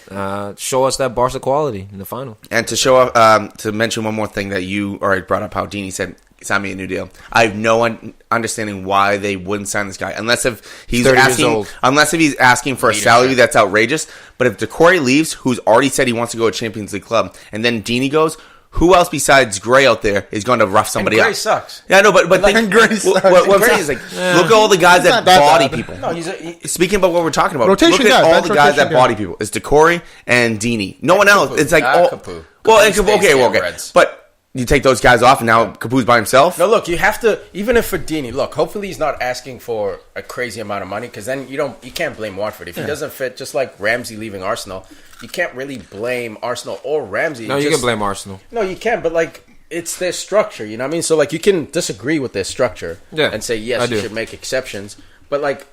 Show us that Barca quality in the final. And to show up, to mention one more thing that you already brought up, how Deeney said, sign me a new deal. I have no understanding why they wouldn't sign this guy, unless if he's 30 years asking, old. unless if he's asking for a salary that's outrageous. But if Decore leaves, who's already said he wants to go to a Champions League club, and then Deeney goes, who else besides Gray out there is going to rough somebody Gray up? sucks. Yeah, no, but think, And Gray sucks. what I'm saying is like, look at all the guys that not that body bad. people. No, Speaking about what we're talking about, Rotation look at guy, all bench the guys rotation that guy. body people. It's Decore and Deeney. No one else. It's like Capu. well, and Capu Capu, stays okay. there, Reds. But you take those guys off, and now Capu's by himself. No, look, you have to, even if for Deeney, look, hopefully he's not asking for a crazy amount of money, because then you can't blame Watford. If he doesn't fit, just like Ramsey leaving Arsenal, you can't really blame Arsenal or Ramsey. No, you can blame Arsenal. No, you can, but like, it's their structure, you know what I mean? So, like, you can disagree with their structure and say, yes, you should make exceptions. But, like,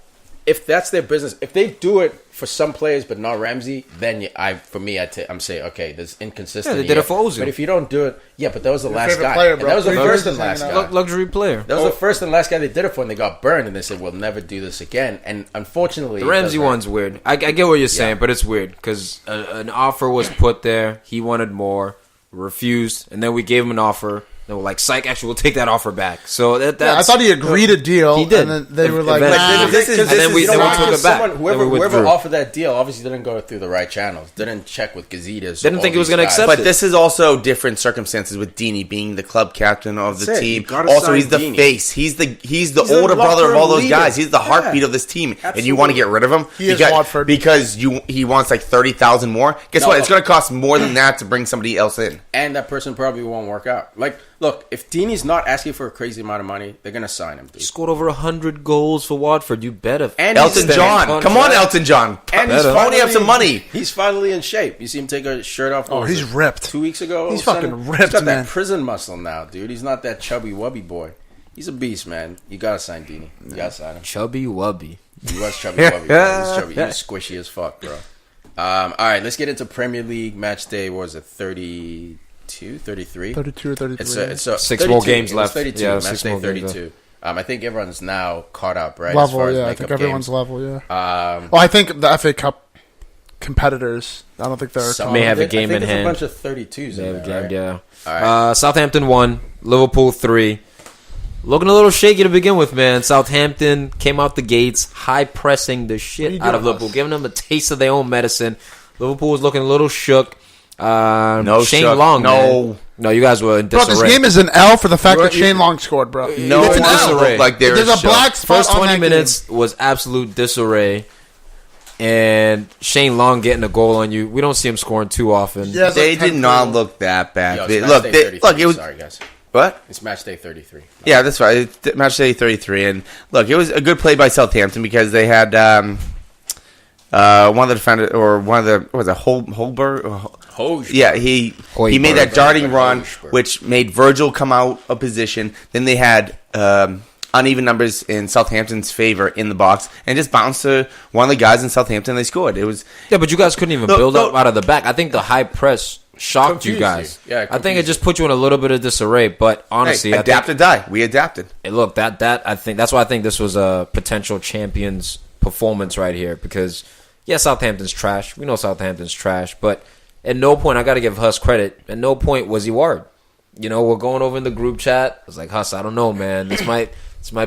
if that's their business, if they do it for some players but not Ramsey, then I'm saying, okay, there's inconsistency. Yeah, they did it for Ozil. But if you don't do it, but that was the last guy. Player, bro. That was the first and last guy. Luxury player. That was the first and last guy they did it for, and they got burned, and they said, we'll never do this again. And unfortunately... The Ramsey one's weird. I get what you're saying, but it's weird, because an offer was put there, he wanted more, refused, and then we gave him an offer. They were like, psych, actually, we'll take that offer back. So that's... I thought he agreed a deal. He did. And then they were like, and nah. then we took it back. Whoever offered that deal obviously didn't go through the right channels. Didn't check with Gazetas. Didn't think he was going to accept But it. this is also different circumstances with Dini being the club captain of the team. Also, he's the face. He's the older brother of all those guys. He's the heartbeat of this team. Absolutely. And you want to get rid of him? He is Watford. Because he wants like 30,000 more? Guess what? It's going to cost more than that to bring somebody else in. And that person probably won't work out. Like, look, if Dini's not asking for a crazy amount of money, they're going to sign him, dude. He scored over 100 goals for Watford. You better. And Elton John. Come on, Elton John. And he's finally up some money. He's finally in shape. You see him take a shirt off. Oh, he's ripped. 2 weeks ago. He's fucking ripped, He's got man. that prison muscle now, dude. He's not that chubby wubby boy. He's a beast, man. You got to sign Dini. You got to sign him. Chubby wubby. He was chubby wubby, bro. He was chubby. He was squishy as fuck, bro. All right, let's get into Premier League match day. What was it, 32, 33? 32 or 33. It's 6 32. more games left. 32. Yeah, match 6 day more 32. I think everyone's now caught up, right? Level, yeah. I think everyone's level, yeah. Well, I think the FA Cup competitors, I don't think they're... May have a game in hand. hand. A bunch of 32s in there, right? Yeah. All right. Southampton 1, Liverpool 3. Looking a little shaky to begin with, man. Southampton came out the gates, high pressing the shit out of Liverpool, giving them a taste of their own medicine. Liverpool was looking a little shook. Shane Long, no, you guys were in disarray. Bro, this game is an L for the fact that Shane Long scored, bro. No, it's an L. Like there's a black spot. First 20 minutes was absolute disarray. And Shane Long getting a goal on you. We don't see him scoring too often. Yeah, they did not look that bad. Yo, look, it was... Sorry, guys. What? It's match day 33. Yeah, that's right. It's match day 33. And look, it was a good play by Southampton because they had one of the defenders, or one of the, what was it, Holberg? Yeah, he made that darting run, which made Virgil come out of position. Then they had uneven numbers in Southampton's favor in the box, and just bounced to one of the guys in Southampton. They scored. It was but you guys couldn't even build up out of the back. I think the high press shocked you guys. Yeah, I think it just put you in a little bit of disarray. But honestly, adapt or die. We adapted. Look, that I think that's why I think this was a potential champions performance right here. Because Southampton's trash. We know Southampton's trash, but at no point, I got to give Huss credit. At no point was he worried. We're going over in the group chat. I was like, Huss, I don't know, man. This might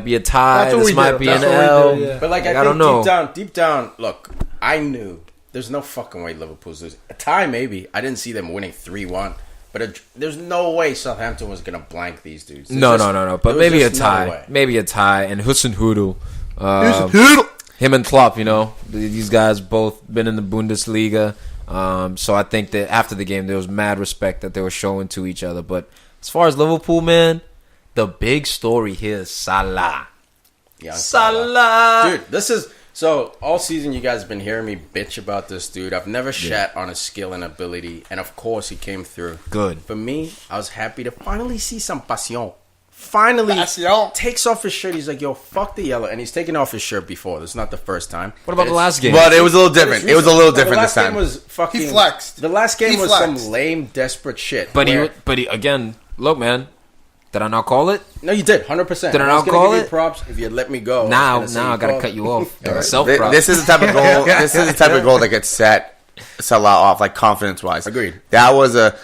be a tie. This might be an L. Yeah. But like, I don't think know. Deep down, look, I knew there's no fucking way Liverpool's losing. A tie, maybe. I didn't see them winning 3-1. But there's no way Southampton was going to blank these dudes. No. But maybe a tie. Maybe a tie. And Huss and Hoodoo. Him and Klopp, these guys both been in the Bundesliga. So I think that after the game, there was mad respect that they were showing to each other. But as far as Liverpool, man, the big story here is Salah. Yeah, Salah. Dude, this is... So, all season you guys have been hearing me bitch about this dude. I've never shat on his skill and ability. And of course, he came through. Good. For me, I was happy to finally see some passion. Finally takes off his shirt. He's like, yo, fuck the yellow. And he's taken off his shirt before. This is not the first time. What about the last game? But it was a little different. It was a little different this time. The last game was fucking... He flexed. The last game was some lame, desperate shit. But he again, look, man. Did I not call it? No, you did, 100%. Did I not call it? Props if you let me go. Now I gotta cut you off. Self-prop. This is the type of goal. This is the type of goal that gets set Salah off, like confidence-wise. Agreed. That was a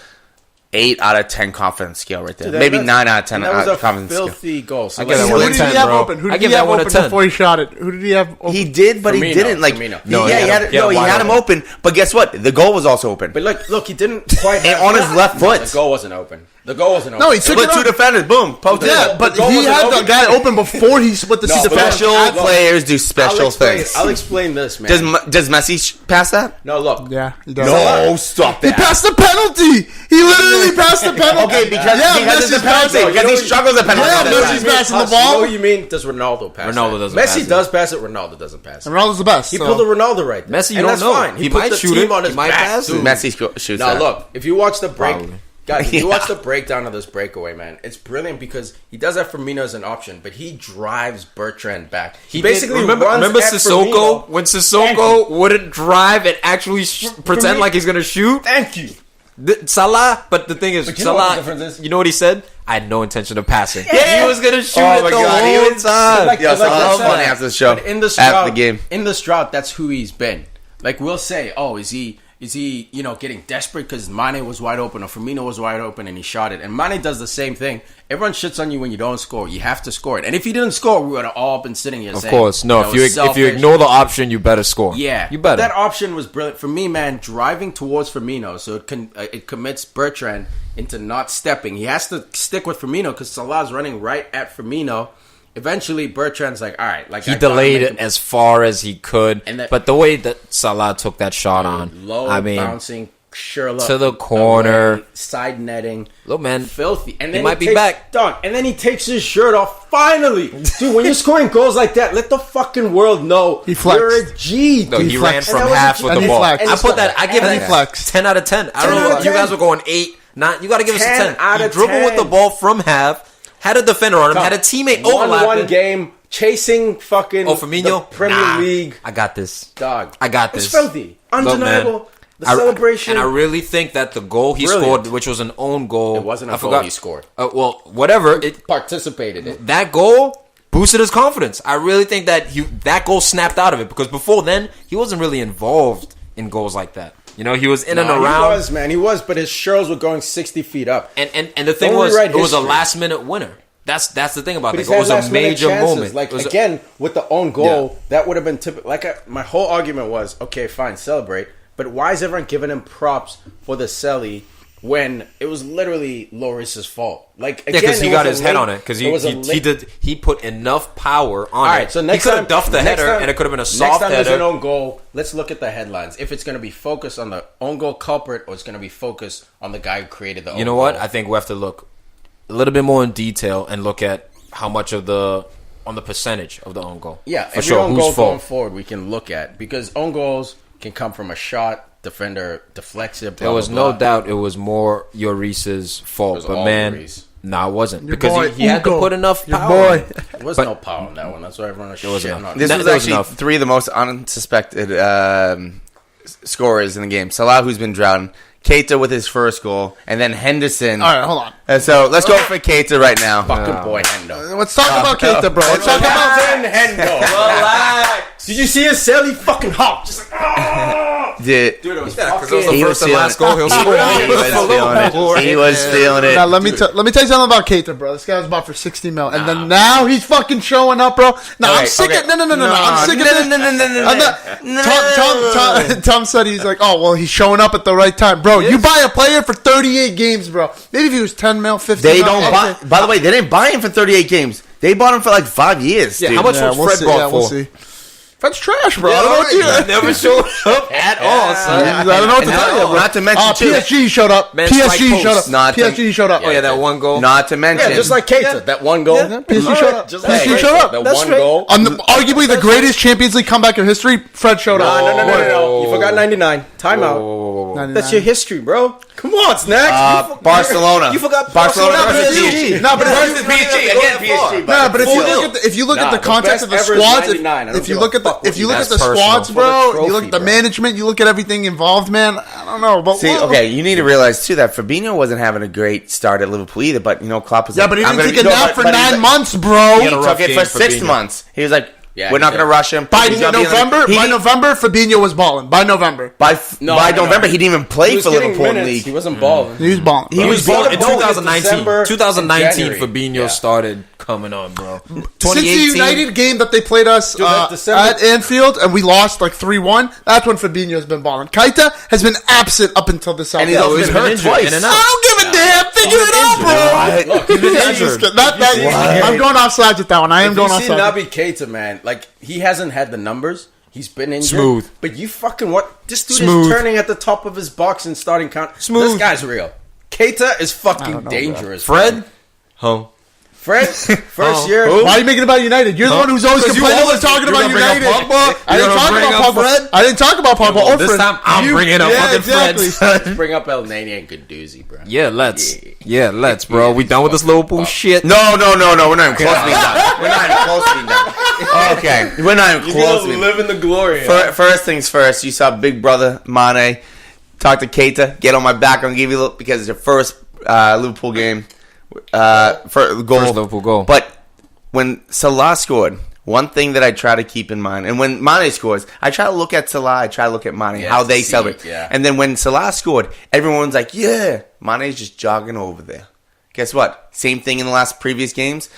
8 out of 10 confidence scale right there. Dude, Maybe 9 out of 10 confidence scale. That was a filthy goal. So I give that one Who a did 10, he have bro. open? Who I did give he that have one a open 10. before he shot it? Who did he have open? He did, but he didn't. Like, Firmino. No, he had him open. But guess what? The goal was also open. But look, he didn't quite have... on his left foot. The goal wasn't open. No, he took Split two defenders. Boom. Posted. Yeah, but he had the guy open before he split the two defenders. Special players do special things. I'll explain this, man. Does Messi pass that? No, look. Yeah, he does. No, stop He that. passed the penalty. He literally passed the penalty. Okay, because Messi's it's a penalty. Because he struggles at penalty. Yeah, Messi's passing the ball. You know what you mean? Does Ronaldo pass Ronaldo that? doesn't pass Messi it. does pass it. Ronaldo doesn't pass it. Ronaldo's the best. He pulled a Ronaldo right there. Messi, you and don't that's know. fine. He put might the shoot team it. on his He might back, pass it. dude. Messi shoots Now that. look, if you watch the break, Probably. Guys, you watch the breakdown of this breakaway, man. It's brilliant because he does have Firmino as an option, but he drives Bertrand back. He basically remember runs at Sissoko Firmino. when Sissoko wouldn't drive and actually pretend like he's gonna shoot. Thank you. Salah, but the thing is, But you know what Salah. the difference is? You know what he said? I had no intention of passing. Yeah. He was gonna shoot Oh it my the God, he whole was- time. Yeah, Salah's I said, funny after the show. but in this After drought, the game. in this drought, that's who he's been. Like we'll say, oh, is he, getting desperate because Mane was wide open or Firmino was wide open and he shot it? And Mane does the same thing. Everyone shits on you when you don't score. You have to score it. And if you didn't score, we would have all been sitting here Of saying, course, no. If you selfish. ignore the option, you better score. Yeah, you better. That option was brilliant for me, man. Driving towards Firmino, so it commits Bertrand into not stepping. He has to stick with Firmino because Salah's running right at Firmino. Eventually, Bertrand's like, all right, like He I gotta delayed make it as far as he could, And that- but the way that Salah took that shot on, low I mean, bouncing Sherlock to the corner. away, side netting, look, man, filthy. And he then might be takes, back. dog. And then he takes his shirt off. Finally, dude, when you're scoring goals like that, let the fucking world know He flexed. you're a G. No, dude. he flexed. ran And from that half wasn't with and the he ball. flexed. I put that. I give And he that flexed. 10 out of 10. I don't 10 know. out of You 10. guys were going 8, 9. You got to give us a 10 10. out He of dribbled with 10. the ball from half, had a defender on him, had a teammate Won one overlapping. game, chasing fucking Oh, Firmino, the Premier Nah, League. I got this. Dog, I got It's this. filthy, undeniable. Look, the celebration. And I really think that the goal he Brilliant. scored, which was an own goal, It wasn't a I goal forgot. he scored. Well, whatever. participated in. That goal boosted his confidence. I really think that that goal snapped out of it because before then he wasn't really involved in goals like that. You know, he was in and around. He was, man. He was, but his shirls were going 60 feet up. And the thing Don't was, rewrite it was a history. last minute winner. That's the thing about But it. he's It was had a last-minute major chances. moment. Like, It was again, with the own goal, Yeah. that would have been typical. Like, my whole argument was, okay, fine, celebrate. But why is everyone giving him props for the celly when it was literally Lloris's fault? Like, again, because he it got was his a head late- on it because it was a late- he put enough power on All it. right, so next he could time have duffed the next header time- and it could have been a next soft time there's header. an own goal, let's look at the headlines. If it's going to be focused on the own goal culprit or it's going to be focused on the guy who created the own You know what? goal. I think we have to look a little bit more in detail and look at how much of the percentage of the own goal. Yeah, for every sure. own Whose goal going fault? forward we can look at because own goals can come from a shot, defender deflects it. Blah, There was blah, no blah. doubt it was more Lloris's fault, was but all man, Lloris. nah, it wasn't Your because boy, he had to Ugo. put enough Your power. boy. on it. There was But- no power on that one. That's why everyone was was shitting enough. on This That- was that was actually enough. three of the most unsuspected scorers in the game. Salah, who's been drowning, Keita with his first goal, and then Henderson. All right, hold on. So let's go for Keita right now. Fucking boy Hendo. Let's talk about Keita, bro. Let's talk about. Hendo. Relax. Did you see his cell? He fucking hopped. Just like, Dude, it was Because it was fucking- the first and feeling last it. goal he'll score. He was feeling it. Now let me tell you something about Keita, bro. This guy was bought for 60 mil, and then now he's fucking showing up, bro. Now I'm Okay, sick okay. of no. I'm sick of this. Tom said he's like, oh well, he's showing up at the right time, bro. You buy a player for 38 games, bro. Maybe if he was 10 mil, 15 They mil. don't buy. By the way, they didn't buy him for 38 games. They bought him for like 5 years. Yeah, dude. how much was we'll Fred see. bought Yeah, for? we'll see. Fred's trash, bro. I don't know what you. Never showed up at all, son. I don't know what to And tell you, bro. not to mention, too, PSG showed up. Man, PSG spike showed post. up. Not to- PSG showed up. Oh yeah, that one goal. not to mention, Yeah, just like Keita, that one goal. Yeah, PSG showed up. Just PSG like showed up. That That's one right. goal. On arguably the greatest Champions League comeback in history, Fred showed up. No. You forgot 99. Timeout. 99. That's your history, bro. Come on, Snacks. Barcelona. You forgot Barcelona Barcelona versus versus PSG. No, but versus PSG again. PSG. No, but if you 4-0. look at the context of the best ever is squads, 99. I don't if you give look a at the fuck what you squads, That's bro, personal. you look at the Trophy, bro. management, you look at everything involved, man. I don't know, but See, okay, you need to realize too that Fabinho wasn't having a great start at Liverpool either. But Klopp was Yeah, like, but he I'm didn't gonna- take a no, nap for but he's 9 like- months, bro. He had a rough took it game for for 6 Fabinho. months. He was like, Yeah, we're he not did. going to rush him. By He's gonna be in the- November, he didn't- Fabinho was balling. By November, by November, he didn't even play He was for getting Liverpool in the minutes. league. He wasn't balling. he was balling. He was In balling. 2019, December, 2019, January. Fabinho Yeah. started coming on, bro. Since the 2018, United game that they played us that December- at Anfield and we lost like 3-1, that's when Fabinho's been balling. Keita has been absent up until this And he's season. also he's been been hurt injured twice. in and I out. don't give a damn. Figure it out, bro. Look, he's been I'm just injured. kidding. I'm going off sides with that one. I am If going you off see sides. Naby Keita, man, like he hasn't had the numbers. He's been injured. Smooth. But you fucking what? This dude Smooth. is turning at the top of his box and starting count. Smooth. This guy's real. Keita is fucking know, dangerous. Fred, man. home. Fred, first year. Why are you making it about United? You're the one who's always complaining about talking about United. I didn't talk about Pogba. I didn't talk about Pogba or Fred. This time I'm bringing up fucking Fred. Let's bring up El Nene and Guendouzi, bro. Yeah, let's, bro. We done with this Liverpool shit? No. We're not even close to being done. We're not even close to being done. Okay. We're not even close to being done. Live in the glory. First things first, you saw Big Brother Mane talk to Keita, get on my back, I'm going to give you a little, because it's your first Liverpool game. First Liverpool goal. But when Salah scored, one thing that I try to keep in mind, and when Mane scores, I try to look at Salah, I try to look at Mane, how they celebrate. Yeah. And then when Salah scored, everyone's like, yeah, Mane's just jogging over there. Guess what? Same thing in the last previous games.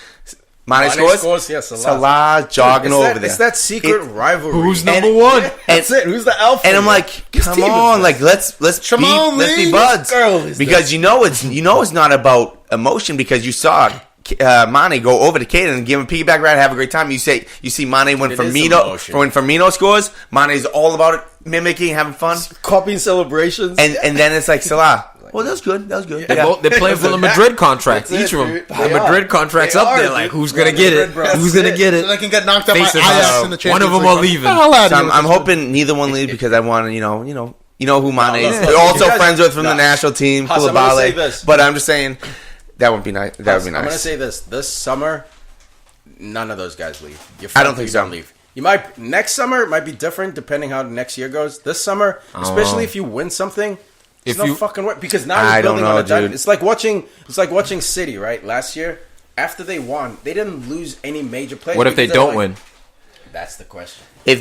Mane scores, yeah, Salah jogging over there. It's that secret rivalry. Who's number one? That's it. Who's the alpha? And I'm like, come on, like let's be buds, because you know it's not about emotion, because you saw Mane go over to Keita and give him a piggyback ride, have a great time. You see Mane when Firmino scores, Mane's all about it, mimicking, having fun, copying celebrations, and then it's like Salah. Well, that was good. Yeah. They're playing for the Madrid contracts, each of them. The Madrid contracts up there, like, who's going to get it? Who's going to get it? So they can get knocked out by Ajax in the Champions League. One of them are leaving. So I'm hoping neither one leave, because I want to, you know who Mane is. We're also friends with from the national team, Huss, Koulibaly. But I'm just saying, that would be nice. That would be nice. I'm going to say this summer, none of those guys leave. I don't think so. Leave. You might next summer it might be different depending how the next year goes. This summer, especially if you win something. It's no fucking way, because now you're building on a diamond. It's like watching City, right? Last year, after they won, they didn't lose any major players. What if they don't win? That's the question. I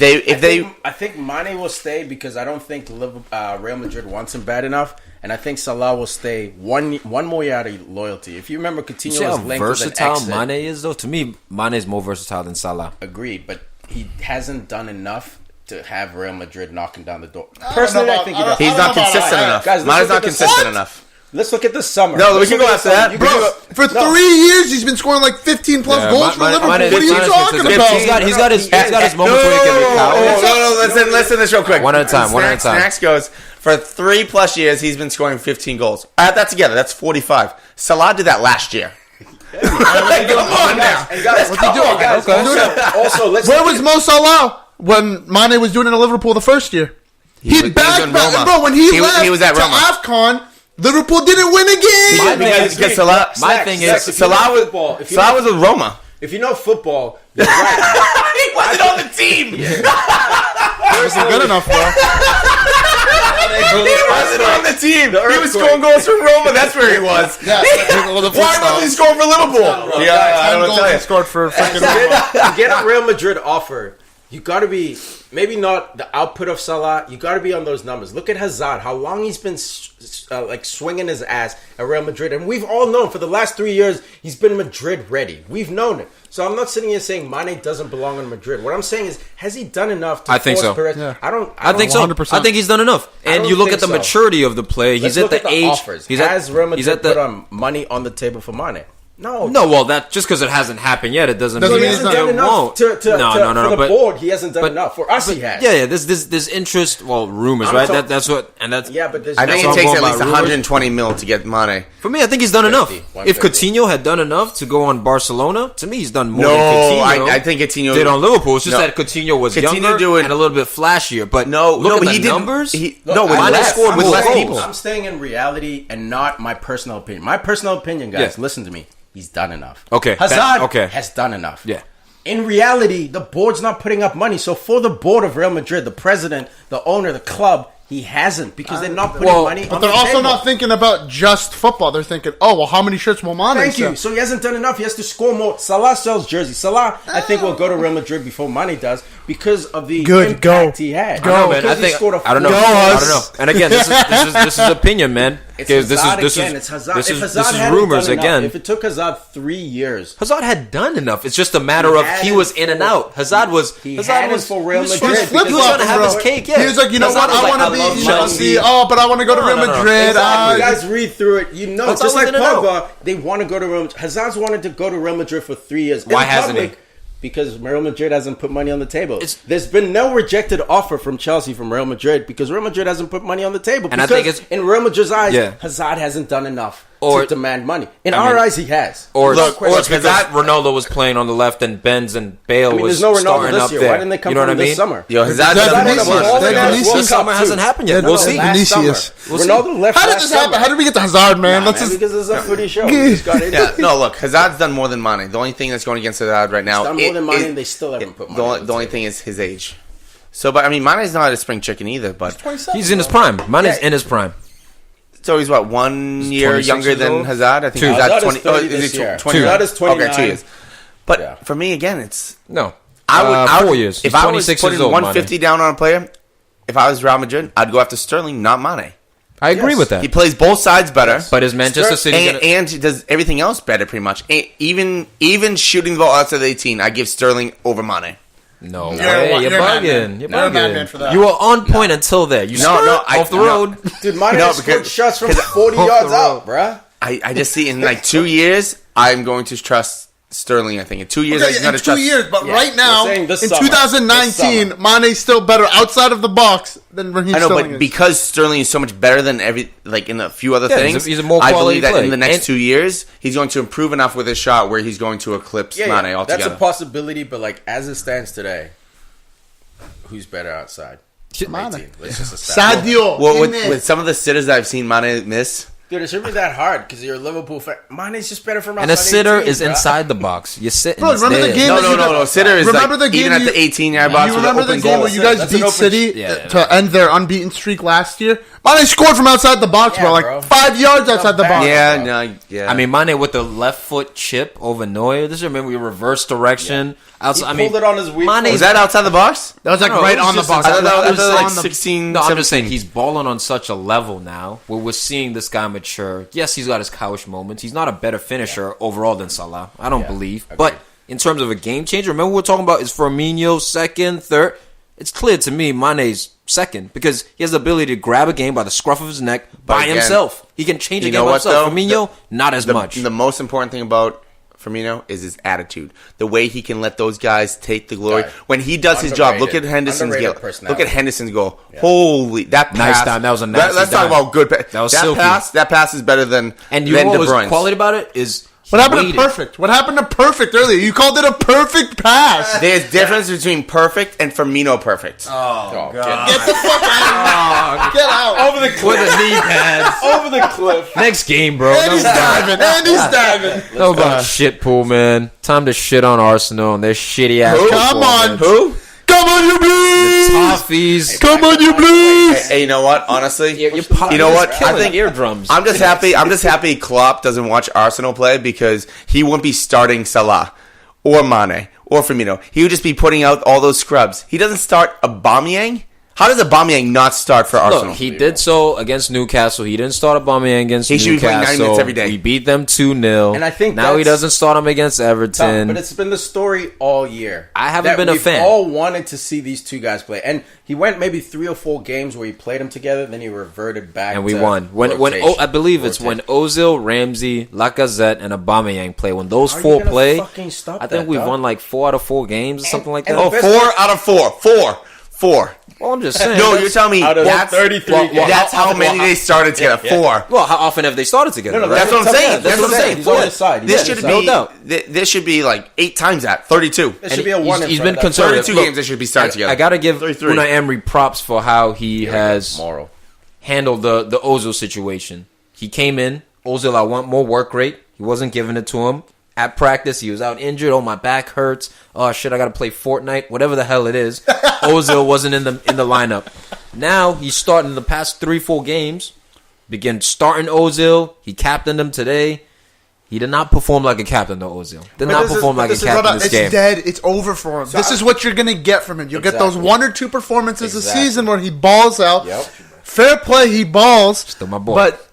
think Mane will stay, because I don't think Real Madrid wants him bad enough, and I think Salah will stay one more year out of loyalty. If you remember, Coutinho You see how was linked versatile with an exit. Mane is, though? To me, Mane is more versatile than Salah. Agreed, but he hasn't done enough to have Real Madrid knocking down the door. Personally, I think he does. He's not consistent enough. Guys, Mane's not consistent enough. Let's look at the summer. No, we can go after that. Bro, for 3 years, he's been scoring like 15 plus goals for Liverpool. What are you talking about? He's got his moments where he can be coward. No, listen to this real quick. One at a time. Snacks goes, for 3+ years, he's been scoring 15 goals. Add that together, that's 45. Salah did that last year. Come on now. What's he doing? Also, where was Mo Salah when Mane was doing it in Liverpool the first year? He backed, bro. When he left was at to Roma. AFCON, Liverpool didn't win a game. Because Salah was with Roma. If you know football, you're right. He wasn't on the team. He wasn't good enough, bro. He wasn't on the team. He was scoring goals for Roma. That's where he was. Why wasn't he scoring for Liverpool? Yeah, I don't tell you. Scored for freaking Roma. To get a Real Madrid offer, you got to be, maybe not the output of Salah, you got to be on those numbers. Look at Hazard, how long he's been swinging his ass at Real Madrid. And we've all known for the last 3 years, he's been Madrid ready. We've known it. So I'm not sitting here saying Mane doesn't belong in Madrid. What I'm saying is, has he done enough to I think force so. Perez? Yeah. I think so. 100%. I think he's done enough. And you look at the maturity of the player. He's at the age. Offers. Has Real Madrid put money on the table for Mane? No, well, that just because it hasn't happened yet, it doesn't mean he hasn't done enough. For the board, he hasn't done enough. For us, he has. Yeah. There's interest. Well, rumors, right? That's what. Yeah, but I think it takes at least 120 mil to get Mane. For me, I think he's done enough. If Coutinho had done enough to go on Barcelona, to me, he's done more than Coutinho. I think Coutinho did on Liverpool. It's just that Coutinho was younger and a little bit flashier. But look at the numbers. Mane scored with less people. I'm staying in reality and not my personal opinion. My personal opinion, guys, listen to me. He's done enough. Okay. Hazard has done enough. Yeah. In reality, the board's not putting up money. So for the board of Real Madrid, the president, the owner, the club, he hasn't, because they're not putting money on the table. But they're also not thinking about just football. They're thinking, how many shirts will Mane Thank you. So he hasn't done enough. He has to score more. Salah sells jerseys. Salah, I think, will go to Real Madrid before Mane does, because of the impact he had. I don't know. And again, this is opinion, man. It's Hazard. This is rumors again. If it took Hazard 3 years, Hazard had done enough. It's just a matter of he was in and out. Hazard was for Real Madrid. He was trying to have his cake. Yeah, he was like, you know what? I want to be Chelsea. But I want to go to Real Madrid. Exactly. You guys read through it. You know, just like Pogba, they want to go to Real Madrid. Hazard's wanted to go to Real Madrid for 3 years. Why hasn't he? Because Real Madrid hasn't put money on the table. There's been no rejected offer from Chelsea from Real Madrid because Real Madrid hasn't put money on the table. And because I think it's in Real Madrid's eyes, Hazard hasn't done enough. to demand money. In our eyes, he has. Or Look, it's because that- Ronaldo was playing on the left and Benz and Bale There's was no Ronaldo starting this up year. there. Why didn't they come you know from what I mean? this summer? Yo, Hazard's That's done more Vinicius. than That's one. Vinicius. This summer hasn't happened yet. Yeah, We'll no, see. Vinicius. Ronaldo left. How did last this happen? summer. How did we get to Hazard, man? Nah, Let's man, just. because it's a footy show. We just got into Yeah, it. no, look, Hazard's done more than Mane. The only thing that's going against Hazard right now, He's done more than Mane, and they still haven't put money on the the only table. thing is his age. So, but I mean, Mane's not a spring chicken either. But He's in his prime. Mane's Yeah. in his prime. so he's what 1 year 26 younger years than old? Hazard. I think Two. Hazard's Hazard is 20. 30 is this he year. 20? Hazard is 29. Okay, 2 years. But Yeah. for me, again, it's No. I would 4 years. If He's I was 26 putting years old, 150 down on a player, if I was Real Madrid, I'd go after Sterling, not Mane. I agree Yes. with that. He plays both sides better. But is Manchester City And, gonna, and he does everything else better, pretty much. Even shooting the ball outside the 18, I give Sterling over Mane. No You're way. a- You're you're a madman. bugging. You're You're a madman bugging. for that. You were on point until there. You No, no, off the no. road. Dude, Mane No, has scored because- shots from 'cause 40 off yards the out, bruh. I just see in like 2 years, I'm going to trust Sterling. I think in 2 years, Okay, I'm going in to 2 trust. years, but Yeah, right now, we're in saying this summer. 2019, Mane's still better outside of the box than Raheem I know, Sterling but is. because Sterling is so much better than in a few other Yeah, things, he's a more I quality believe that play. in the next And- 2 years, he's going to improve enough with his shot where he's going to eclipse Yeah, Mane yeah, altogether. that's a possibility, but like as it stands today, who's better outside? Mane. 18. Let's just establish. Sadio. Well, Jimenez. with some of the sitters that I've seen Mane miss, Dude, it shouldn't be that hard because you're a Liverpool fan. Mane's just better from outside. And a sitter 18, is bruh. inside the box. You're sitting. Bro, remember the there. game? no. Sitter is Remember like the game even at you- the 18-yard box You with remember an the open game goal. where you guys That's an beat open City Yeah. to end their unbeaten streak last year? Mane scored from outside the box, Yeah, bro. Like bro. 5 yards outside the bad. box. Yeah, no, yeah. I mean, Mane with the left foot chip over Neuer. This is remember we reverse direction. Outside, He pulled it on his weak Mane- foot. was that outside the box? That was like No, right it was on the just box. I thought that It was like on the- 16. No, I'm 17. just saying he's balling on such a level now where we're seeing this guy mature. Yes, he's got his couch moments. He's not a better finisher overall than Salah. I don't believe. agreed. But in terms of a game changer, remember we were talking about is Firmino second, third? It's clear to me Mane's second because he has the ability to grab a game by the scruff of his neck But by again, himself. He can change a you game know by what, himself. though? Firmino, not as much. The most important thing about Firmino is his attitude. The way he can let those guys take the glory. Right. When he does his job, look at Underrated. Henderson's Underrated goal. personality. Look at Henderson's goal. Holy, that Nice pass. dime. That was a nasty Let's talk dime. about good pass. That was silky. That pass is better than And you know than what De was Bruyne's. quality about it is What happened waited. to perfect? What happened to perfect earlier? You called it a perfect pass. There's difference between perfect and Firmino perfect. Oh, God. Get the fuck out. Get out. Over the cliff. With the knee pads. Over the cliff. Next game, bro. And he's diving. And he's diving. No about shit pool, man. Time to shit on Arsenal and their shitty ass. Come on. Who? Come on, you bleed. Toffees. Come on, you bleed. Hey, you know what? Honestly, You know what? I think eardrums. I'm just happy Klopp doesn't watch Arsenal play because he wouldn't be starting Salah or Mane or Firmino. He would just be putting out all those scrubs. He doesn't start Aubameyang. How does Aubameyang not start for Arsenal? Look, he did so against Newcastle. He didn't start Aubameyang against He should be playing 90 Newcastle. minutes every day. We beat them 2-0. And I think now he that's- doesn't start him against Everton. But it's been the story all year. I haven't that been a we've fan. all wanted to see these two guys play. And he went maybe 3 or 4 games where he played them together, then he reverted back and we to won. I believe it's when Ozil, Ramsey, Lacazette, and Aubameyang play. When those How are you four gonna play, fucking stop I think that, we've dog? won like 4 out of 4 games or something like that. and Oh, the best 4 out of 4. 4. Well, I'm just saying. No, that's- you're telling me out of that's 33 games. That's how many they started together. 4. Well, how often have they started together? No, That's what I'm saying. That's what I'm saying. He's on his side. He's This on his should side. no be doubt. This should be like 8 times that. 32. There should be a 1 in He's front been of that. conservative. 32 games they should be starting together. I gotta give 33. Unai Emery props for how he has Moral. handled the Ozil situation. He came in, Ozil, I want more work rate. He wasn't giving it to him. At practice, he was out injured. Oh, my back hurts. Oh shit, I gotta play Fortnite. Whatever the hell it is. Ozil wasn't in the lineup. Now he's starting the past 3-4 games. Began starting Ozil. He captained him today. He did not perform like a captain, though. Ozil did not perform like a captain this It's game. dead. It's over for him. This is what you're going to get from him. You'll get those Exactly. 1 or 2 performances a Exactly. season where he balls out. Yep. Fair play, he balls. Still my boy. But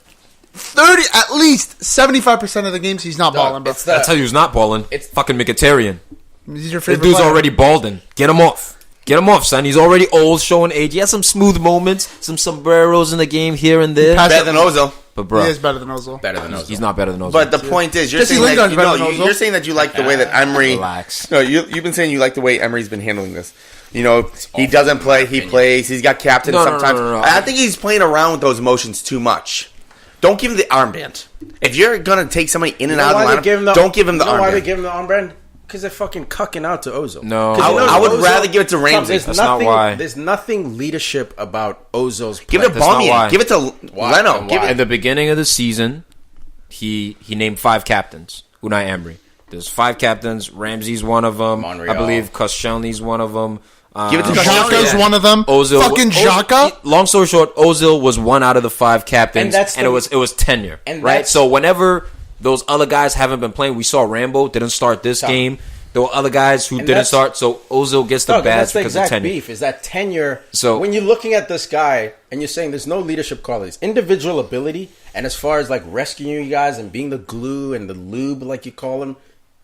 at least 75% of the games he's not balling, bro. It's That's how he's not balling. It's fucking Mkhitaryan. He's your This favorite dude's player. already balding. Get him off. Get him off, son. He's already old, showing age. He has some smooth moments, some sombreros in the game here and there. Better than Ozil. But bro, He is better than Ozil. Better than Ozil. he's not better than Ozil. But the point is, you're Jesse saying that Lingard's you, better no, than Ozil. you're saying that you like the way that Emery. Relax. No, you've been saying you like the way Emery's been handling this. You know, he doesn't play, he plays. He's got captain No, no, sometimes. no. I think he's playing around with those emotions too much. Don't give him the armband. If you're gonna take somebody in and You know out why of they the give him lineup, don't give him the You know why they armband. give him the armband? Because they're fucking cucking out to Ozil. No. 'Cause I would rather give it to Tom, Ramsey. there's That's not nothing, why. There's nothing leadership about Ozil's play. Give it to That's not why. Baumier. Give it to Why? Leno. And Give why? At the beginning of the season, he named 5 captains. Unai Emery. There's 5 captains. Ramsey's one of them. Monreal. I believe Koscielny's one of them. Give it to Xhaka's Yeah. one of them. Ozil. Fucking Xhaka. Long story short, Ozil was one out of the 5 captains, And that's and it was tenure, and right? that's- So whenever those other guys haven't been playing, we saw Rambo didn't start this game. There were other guys who And didn't that's- start, so Ozil gets the Doug, and badge that's the because of exact tenure. beef. Is that tenure? So- when you're looking at this guy and you're saying there's no leadership qualities, individual ability, and as far as like rescuing you guys and being the glue and the lube, like you call him,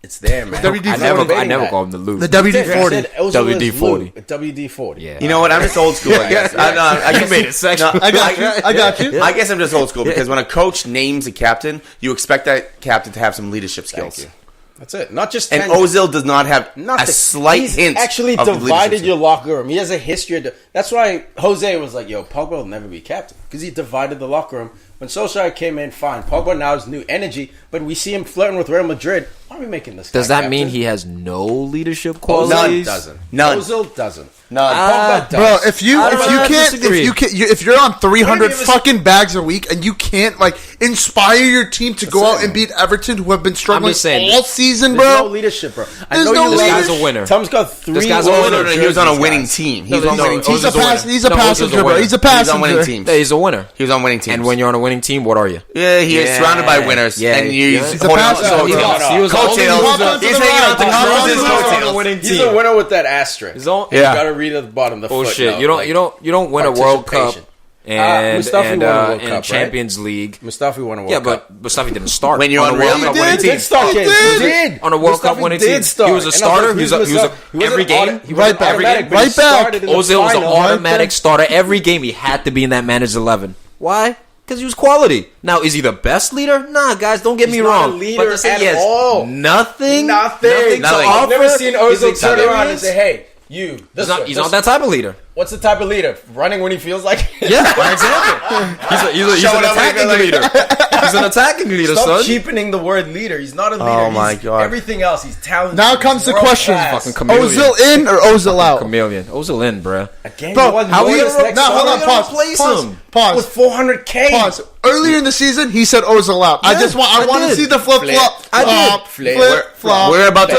it's there, man. WD-40. I never call him the loser. The WD-40. WD-40. WD-40. WD-40. Yeah. You know what? I'm just old school, I guess. I You made it sexual. No, I got you. I guess I'm just old school because when a coach names a captain, you expect that captain to have some leadership skills. Thank you. That's it. Not just And tenure. Ozil does not have Nothing. a slight He's hint. actually of leadership divided skills. your locker room. He has a history. That's why Jose was like, "Yo, Pogba will never be captain because he divided the locker room." When Solskjaer came in, fine. Pogba now has new energy, but we see him flirting with Real Madrid. Why are we making this? Does guy that mean captain? he has no leadership Ozil qualities? doesn't? None. Ozil doesn't. None. Pogba Bro, does. if you can't if you're on 300 Maybe it was- fucking bags a week and you can't like inspire your team to go That's out it. and beat Everton, who have been struggling just saying, all season, There's no bro. leadership, bro. I There's know no you This like- guy's a winner. Tom's got 3. guy's a Oh, winner. no, he was on a jerseys, winning guys. team. He No, was on a no, winning team. He's a Ozil's a winner. he's a No, Ozil's a passenger, bro. winner. He's a He was on passenger. winning teams. Yeah, he's a winner. He was on winning teams. And when you're on a winning team, what are you? Yeah, he is Yeah. surrounded by winners. Yeah. And you He's a hold on. passenger. So, He was- he was the only coattails. loser. He's hanging on to He was the Cruz's only loser. coattails. winning He's a winner with that asterisk. His own- You Yeah. gotta read at the bottom the Bullshit. footnote, You don't like, win a World Cup participation. and Mustafi won a World and Cup, right? Champions League. Mustafi won a World Yeah, Cup. but Mustafi didn't start. When you're on a Real World Cup Madrid, winning He team. did start games. He did. On a World Cup Mustafi winning did team. start. He was a And starter. he He was every game. He Right wasn't back. automatic, but Right he back. started in the Ozil was an final. automatic starter every game. He had to be in that manager's 11. Why? Because he was quality. Now, is he the best leader? Nah, guys, don't get me He's not wrong. a leader but to say at he has all. nothing, Nothing. to Nothing. offer. I've never seen his Ozil turn around and experience- say, "Hey, you." He's not that type of leader. What's the type of leader? Running when he feels like it? Yeah, for example. He's Showing an up like attacking that. leader. He's an attacking leader, Stop son. cheapening the word leader. He's not a leader. Oh, my He's God. Everything else, he's talented. Now comes the He's question. world-class. Fucking chameleon. Ozil in or Ozil out? Chameleon. Ozil in, bruh. Again, Bro, you want how we Moyes gonna next no, hold summer? on, pause. replace Pause. him? Pause. With 400K. Pause. Earlier in the season, he said Ozil out. I Yeah, I want to did. see the flip flop. I did. Flip flop. We're about to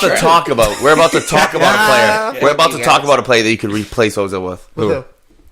Trent. talk about a player. We're about to talk about a player that you could replace Ozil with. Who?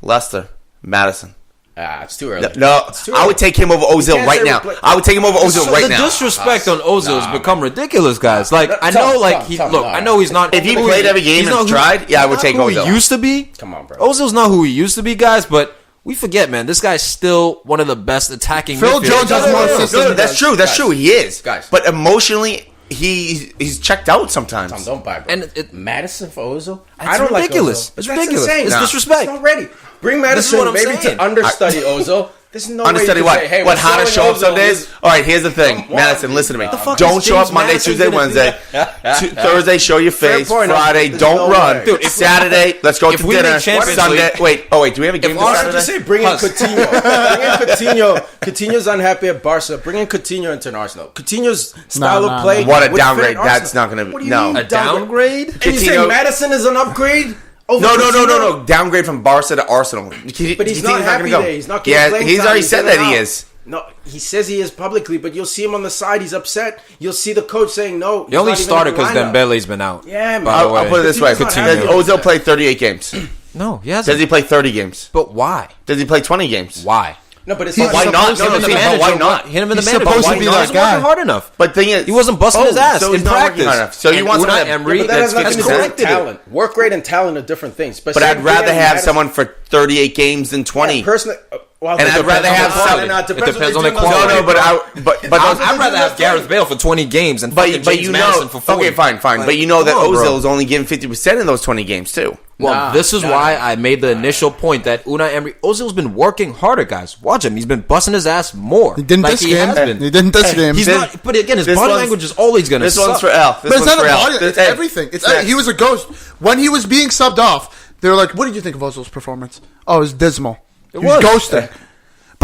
Leicester, Madison. It's too early. No, too I would take him over Ozil can't right say now. replace- I would take him over Ozil right the now. disrespect on Ozil has Nah, become ridiculous, guys. Like, I Tom, know, like, Tom, I know he's not. If he who played every game he's and not tried, yeah, I would not take who Ozil. he used to be. Come on, bro. Ozil's not who he used to be, guys, but we forget, man. This guy's still one of the best attacking Phil midfielders. Jones has more assists than That's true. That's Guys. true. He is. Guys. But emotionally, he's checked out sometimes. Tom, don't buy, bro. And Madison for Ozil? It's ridiculous. Like Ozil. It's That's ridiculous. insane. It's Nah. disrespect. It's not ready. Bring Madison what I'm maybe saying. to understudy Ozil. There's no Understudy way you what? can say, hey, What? we're How to selling show up some Ozil. days? All right. Here's the thing, Come on, Madison. Listen to me. the fuck Don't is show up James Monday, Madison Tuesday, gonna do Wednesday. Thursday, show your face. point. Friday, There's don't no run. way. Dude, if- Saturday, let's go if to we dinner. make Champions Sunday. League- Wait. Do we have a game If this Arsenal Just Saturday? say bring in Huss. Coutinho. Bring in Coutinho. Coutinho's unhappy at Barca. Bring in Coutinho into an Arsenal. Coutinho's style of play. What a would downgrade. fit Arsenal. That's not gonna be- What do you no. mean A downgrade? And you say Coutinho- Madison is an upgrade? Over No. Coutinho? Downgrade from Barca to Arsenal. But he's You not think happy gonna go? there. He's not getting Yeah, playing he's time. already said in that and he out. is. No, he says he is publicly, but you'll see him on the side. He's upset. You'll see the coach saying no. He only he's not even started in the because lineup. Dembele's been out. Yeah, man. By the way. I'll put it this way. Coutinho's not happy. Does Ozil play 38 games? No, he Does hasn't. he play 30 games? But why? Does he play 20 games? Why? No, but it's He's not. Why not? supposed No, to no, be see, the but why not? Hit him in the He's manager. supposed Why to be not? that He wasn't working guy. hard enough. But thing is, He wasn't busting his ass so in he's not working practice. hard enough. So you And want someone Unai that- Emery, But that has nothing to do with corrected it. talent. Work rate and talent are different things. But I'd rather have someone for 38 games than 20. Personally, well, And it I'd depends rather on have the quality. somebody. Now, It depends on the No, quality. no, but I'd rather have Gareth Bale for 20 games and fucking but James you Madison know, for 40. okay, fine. Like, But you know that come on, bro. Ozil is only giving 50% in those 20 games too. Well, this is why I made the initial point that Unai Emery, Ozil's been working harder, guys. Watch him; he's been busting his ass more. He didn't like this he game. has been. He didn't this game. He's not. But again, his This body one's- language is always going to. This suck. one's for L. This But it's one's not for a L. body. It's Hey, everything. Snacks. He was a ghost. When he was being subbed off, they were like, "What did you think of Ozil's performance?" Oh, it was dismal. He was was. ghosting.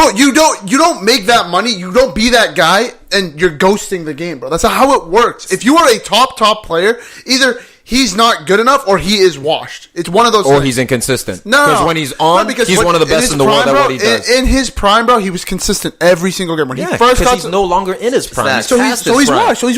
Bro, you don't make that money. You don't be that guy, and you're ghosting the game, bro. That's how it works. If you are a top player, either he's not good enough or he is washed. It's one of those. Or things. he's inconsistent. No, because when he's on, he's one of the best in the world at what he does. In his prime, bro, he was consistent every single game. When he first got he's no longer in his prime. So he's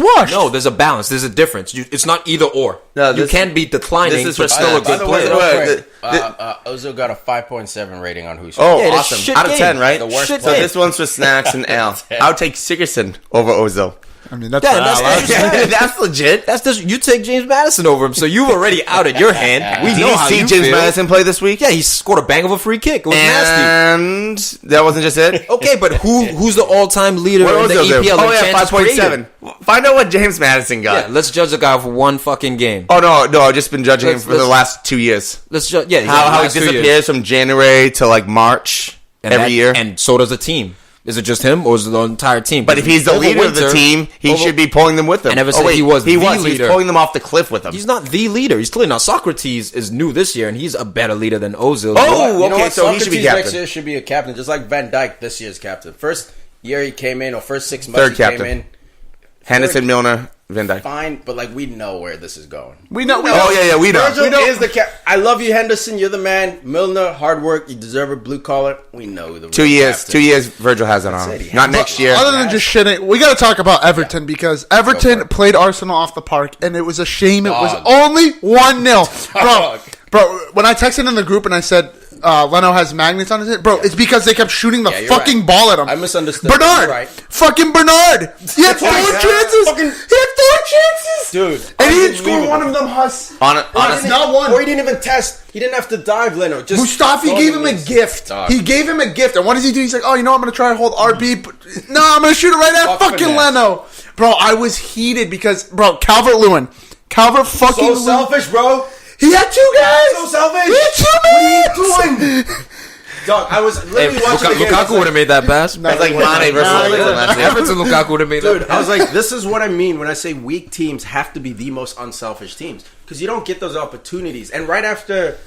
washed. No, there's a balance. There's a difference. It's not either or. No, you can't be declining, but still a good player. Ozil got a 5.7 rating on Huss. Oh, Yeah, that's awesome. shit Out of game. 10, right? The worst So game. this one's for Snacks and Al. I would take Sigerson over Ozil. I mean, that's That's legit. That's just you take James Madison over him, so you've already outed your hand. We Did know you how see you James feel. Madison play this week? Yeah, he scored a bang of a free kick. It was nasty. And that wasn't just it? Okay, but who's the all-time leader What in the Ozil do? EPL? Oh, in yeah, chances 5.7. created? Find out what James Madison got. Yeah, let's judge the guy for one fucking game. Oh, no, I've just been judging him Let's- for the last 2 years. Let's judge. Yeah, How he last 2 years. disappears from January to like March every year. and so does the team. Is it just him or is it the entire team? But if he's the Over leader of the winter- team, he over- should be pulling them with him. I never said he was the He's leader. pulling them off the cliff with him. He's not the leader. He's clearly not. Socrates is new this year, and he's a better leader than Ozil. Oh, You know okay, what? so he should be Socrates captain. next year should be a captain, just like Van Dijk this year's captain. First year he came in, or first 6 months Third he captain. came in. Henderson, Milner, Van Dijk. Fine, but like we know where this is going. we know. Oh, yeah, we know. Virgil is the cap. I love you, Henderson. You're the man. Milner, hard work. You deserve a blue collar. We know the 2 real years. captain. 2 years, Virgil has it on That's him. it. Not next year. Other than just shitting, we got to talk about Everton because Everton played Arsenal off the park, and it was a shame. It was Dog. only 1-0. Dog. Bro, when I texted in the group and I said Leno has magnets on his head, bro, it's because they kept shooting the Yeah, you're fucking right. ball at him. I misunderstood. Bernard, You're right. fucking Bernard. He had 4 chances. Fucking- He had 4 chances, Dude. and he didn't score one of them. Huss. Honestly, Not one. Or he didn't even test. He didn't have to dive, Leno. Just Mustafi throw gave him him a in. gift. Dog. He gave him a gift. And what does he do? He's like, oh, you know, I'm going to try and hold RB. But no, I'm going to shoot it right at Fuck fucking finesse. Leno. Bro, I was heated because, bro, Calvert-Lewin. Calvert fucking So selfish, bro. He had 2 guys. So selfish. He had 2 What are you doing? Dog, I was literally watching the game. I was Lukaku would like, have made that pass. It's like Mane versus Everton. Everton Lukaku would have made dude, that I pass. was like, this is what I mean when I say weak teams have to be the most unselfish teams because you don't get those opportunities. And right after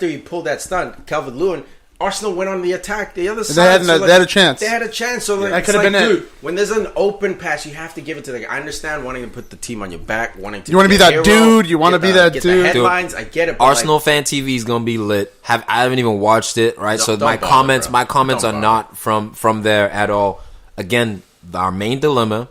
he pulled that stunt, Calvert-Lewin, Arsenal went on the attack. The other side, they had a chance. They had a chance. So like, That it's could have like, been it. dude, when there's an open pass, you have to give it to the guy. I understand wanting to put the team on your back, wanting to. You wanna be a that hero, dude. You wanna get be that get dude. The headlines, I get it. But Arsenal like, fan TV is gonna be lit. I haven't even watched it, right? So don't my bother, comments, bro. my comments Don't are bother. not from there at all. Again, our main dilemma: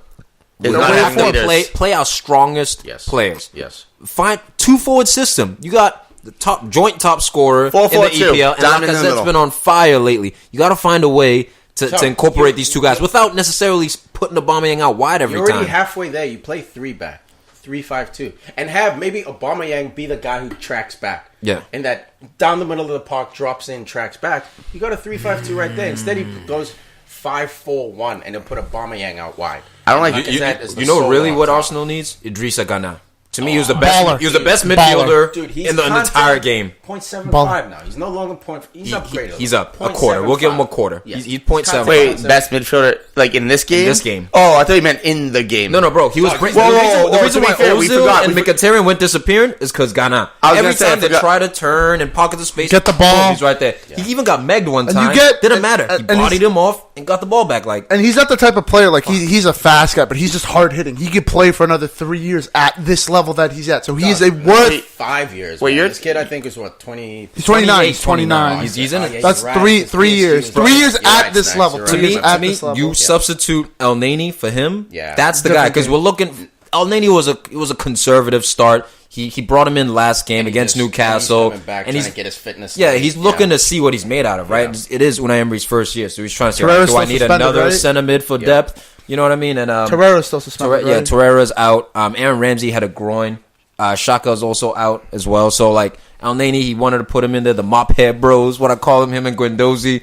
Is we're not gonna have having to leaders. play our strongest Yes. players. Yes. Find 2 forward system. You got the joint top scorer in the 4-4-2. EPL, and Diamond in the Lacazette's middle. been on fire lately. You got to find a way to incorporate these 2 guys without necessarily putting Aubameyang out wide every You're already time. halfway there. You play 3 back, 3-5-2, and have maybe Aubameyang be the guy who tracks back. Yeah. and that down the middle of the park drops in, tracks back. You got a 3-5-2 right there. Instead, he goes 5-4-1, and he'll put Aubameyang out wide. I don't like Lacazette is the You know solo really on what top. Arsenal needs? Idrissa Gana. To me, he was the best. Baller. He was the best Baller. midfielder Dude, he's in the entire game. 0.75 now. He's no longer point. He's upgraded. He's up a quarter. We'll give him a quarter. Yes. He's 0.7. Wait, best midfielder like in this game? this game. Oh, I thought you meant in the game. No, bro. He was. Whoa, The reason to be why fair, we Ozil forgot. and Mkhitaryan went disappearing is because Ghana. I was Every gonna say, I time they forgot. try to turn and pocket the space, Get the ball. boom, he's right there. He even got megged one And you time. get- Didn't and- matter. He and he's- bodied him off and got the ball back. Like And he's not the type of player, like, he's a fast guy, but he's just hard hitting. He could play for another 3 years at this level that he's at. So he is a worth. 5 years. Wait, man. you're- This kid, I think, is what 20. He's 29. He's 29. He's in it. Yeah, That's he's right. three His years. PSG 3 years You're at right, this Snacks, level. you're to Three right. years me, at to me, this level. you substitute El Nani for him. Yeah. That's the guy because we're looking. El Nani was a conservative start. He brought him in last game against Newcastle, coming back, and trying he's to get his fitness. yeah, level. he's looking to see what he's made out of, right? Yeah. It is Unai Emery's first year, so he's trying to say, Torreira's do I still need suspended, another right? center mid for depth? You know what I mean? And Torreira's still suspended. yeah, right? Torreira's out. Aaron Ramsey had a groin. Shaka's also out as well. So like El Nani, he wanted to put him in there. The mop head bros, what I call him and Guendouzi.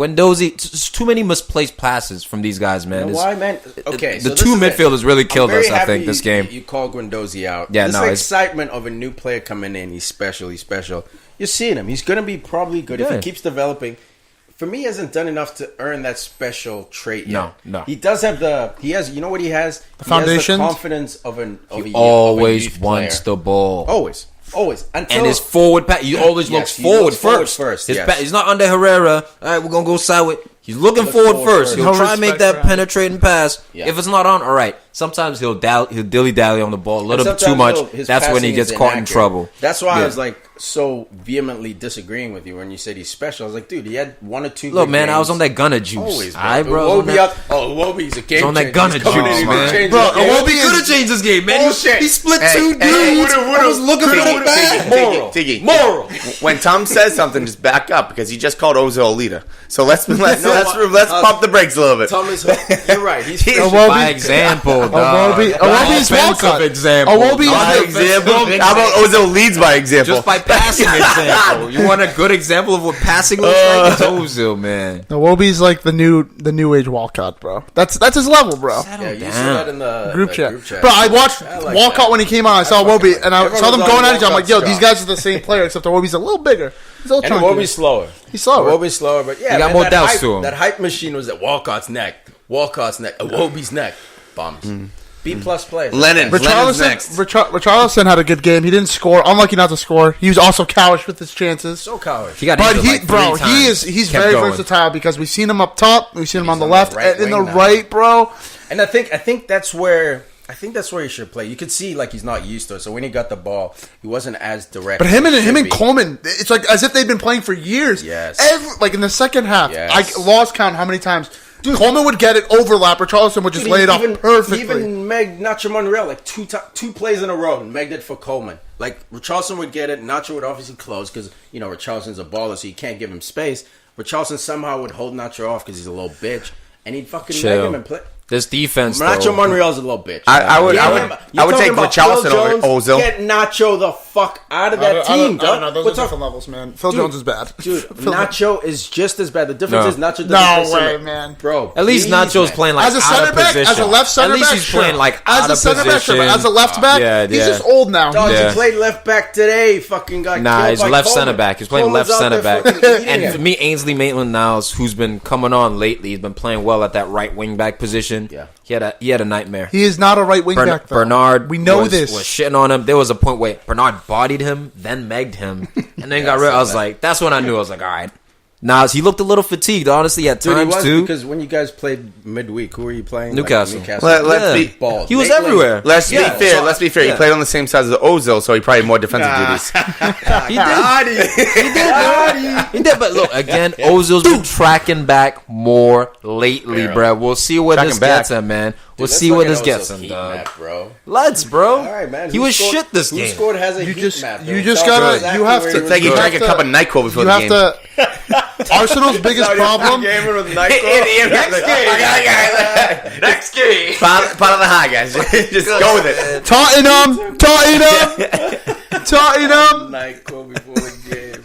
It's too many misplaced passes from these guys, man. You know why, man? Okay, the so two this is it. midfielders really killed I'm very us. I happy think this game. You call Guendouzi out. Yeah, this no, it's- excitement of a new player coming in. He's special. He's special. You're seeing him. He's going to be probably good if Yeah. he keeps developing. For me, he hasn't done enough to earn that special trait yet. No. He does have He has. You know what he has? The foundations? He has the confidence of a Always youth wants player. the ball. Always. Always. And his forward pass, he always looks he forward looks forward first. first, His yes. he's not under Herrera. All right, we're gonna go sideway. He's looking Look forward forward first. first. He'll No try and make respect that for him. penetrating pass. Yeah. If it's not on, all right. Sometimes he'll dilly dally on the ball a little bit too much. His That's when he passing gets is caught in inaccurate. trouble. That's why I Yeah. was like so vehemently disagreeing with you when you said he's special. I was like, dude, he had 1 or 2. Look, good man, I was games. on that Gunner juice. Always, bro. Aight, bro. I was on Iwobi that- out. Iwobi's a game on that changer. Gunner He's coming juice, in, he's man. changing Bro, the game. Iwobi could have changed this game, man. Bullshit. He split Hey, two hey, dudes. I was looking for the back. Moral. Tiki. Moral. When Tom says something, just back up because he just called Ozil a leader. So let's pump the brakes a little bit. Thomas, you're right. He's By example, dog. Iwobi's Offensive Walcott. example. Iwobi is By the- example, how about Ozil leads by example? Just by passing example. You want a good example of what passing looks like? It's Ozil, man. Iwobi's like the new age Walcott, bro. That's his level, bro. Yeah, you saw that in the Group the chat. Bro, I watched like Walcott that. when he came out. I saw fucking Iwobi, like and I it. saw them Everyone's going on at each other. I'm like, yo, Walcott's these guys are the same player, except Iwobi's a little bigger. He's a little And chunkier. Iwobi's slower. He's slower. Iwobi's slower, but yeah, He got man, more that doubts hype, to him. That hype machine was at Walcott's neck. Iwobi's neck. Bombs. B plus players. Lennon. Lennon's next. Richarlison had a good game. He didn't score. Unlucky not to score. He was also cowish with his chances. So coward. He got But injured like 3 times. he's Kept very going. versatile because we've seen him up top, we've seen him on the on the left, right and in the wing now. right, bro. And I think that's where he should play. You could see like he's not used to it. So when he got the ball, he wasn't as direct. But him as he and should be. Coleman, it's like as if they've been playing for years. Yes. Like in the second half, Yes. I lost count how many times. Coleman would get it, overlap, Richarlison would just Dude, lay it off even, perfectly. Even Meg Nacho Monreal, like two plays in a row, and Meg did for Coleman. Like Richarlison would get it, Nacho would obviously close because Richarlison's a baller, so you can't give him space. Richarlison somehow would hold Nacho off because he's a little bitch, and he'd fucking Chill. Meg him and play. This defense, Nacho though. Monreal's a little bitch. I would You're take talking about Richarlison Phil over Jones, Ozil. Get Nacho the fuck out of that team, dog. Those We're are talking- different levels, man. Phil Dude, Jones is bad. Dude, Phil- Nacho is just as bad. The difference No. is Nacho doesn't No play way, center. man. Bro, At least please, Nacho's man. playing like as a out center of back, position. as a left center At least back, he's playing sure. like as out a of center back, sure, position. but as a left back, Yeah, he's yeah. just old now. Dog, Yeah. he played left back today. Fucking got Nah, killed he's by left Coleman. center back. He's playing Coleman's left out center there back. fucking eating And it. for me, Ainsley Maitland-Niles, who's been coming on lately, he's been playing well at that right wing back position. Yeah. He had a nightmare. He is not a right wing back, though. Bernard, we know was this. shitting on him. There was a point where Bernard bodied him, then megged him, and then got rid. I saw I was that. like, that's when I knew. I was like, all right. Nah, he looked a little fatigued, honestly, at Dude, he times was too. because when you guys played midweek, who were you playing? Newcastle. Newcastle. Let's Yeah. be Balls. He was Maitland- everywhere. Let's Yeah. be fair. So- Let's be fair. yeah. He played on the same side as Ozil, so he probably had more defensive duties. He did. He did, but look, again, Ozil's been tracking back more lately, Barely. bro. We'll see where Tracking this back. gets him, man. We'll Let's see look where at this Ozil's gets him, heat dog. map, bro. Let's, bro. All right, man. He Who was scored- shit this Who game. scored has a You heat just- map. you though. just Tells gotta- us exactly you have where to- he was It's like he You drank a have cup to- of NyQuil before You the have game. to. Arsenal's biggest problem. Next Next game. Part of the high, guys. Just go with it. Tottenham. NyQuil before the game.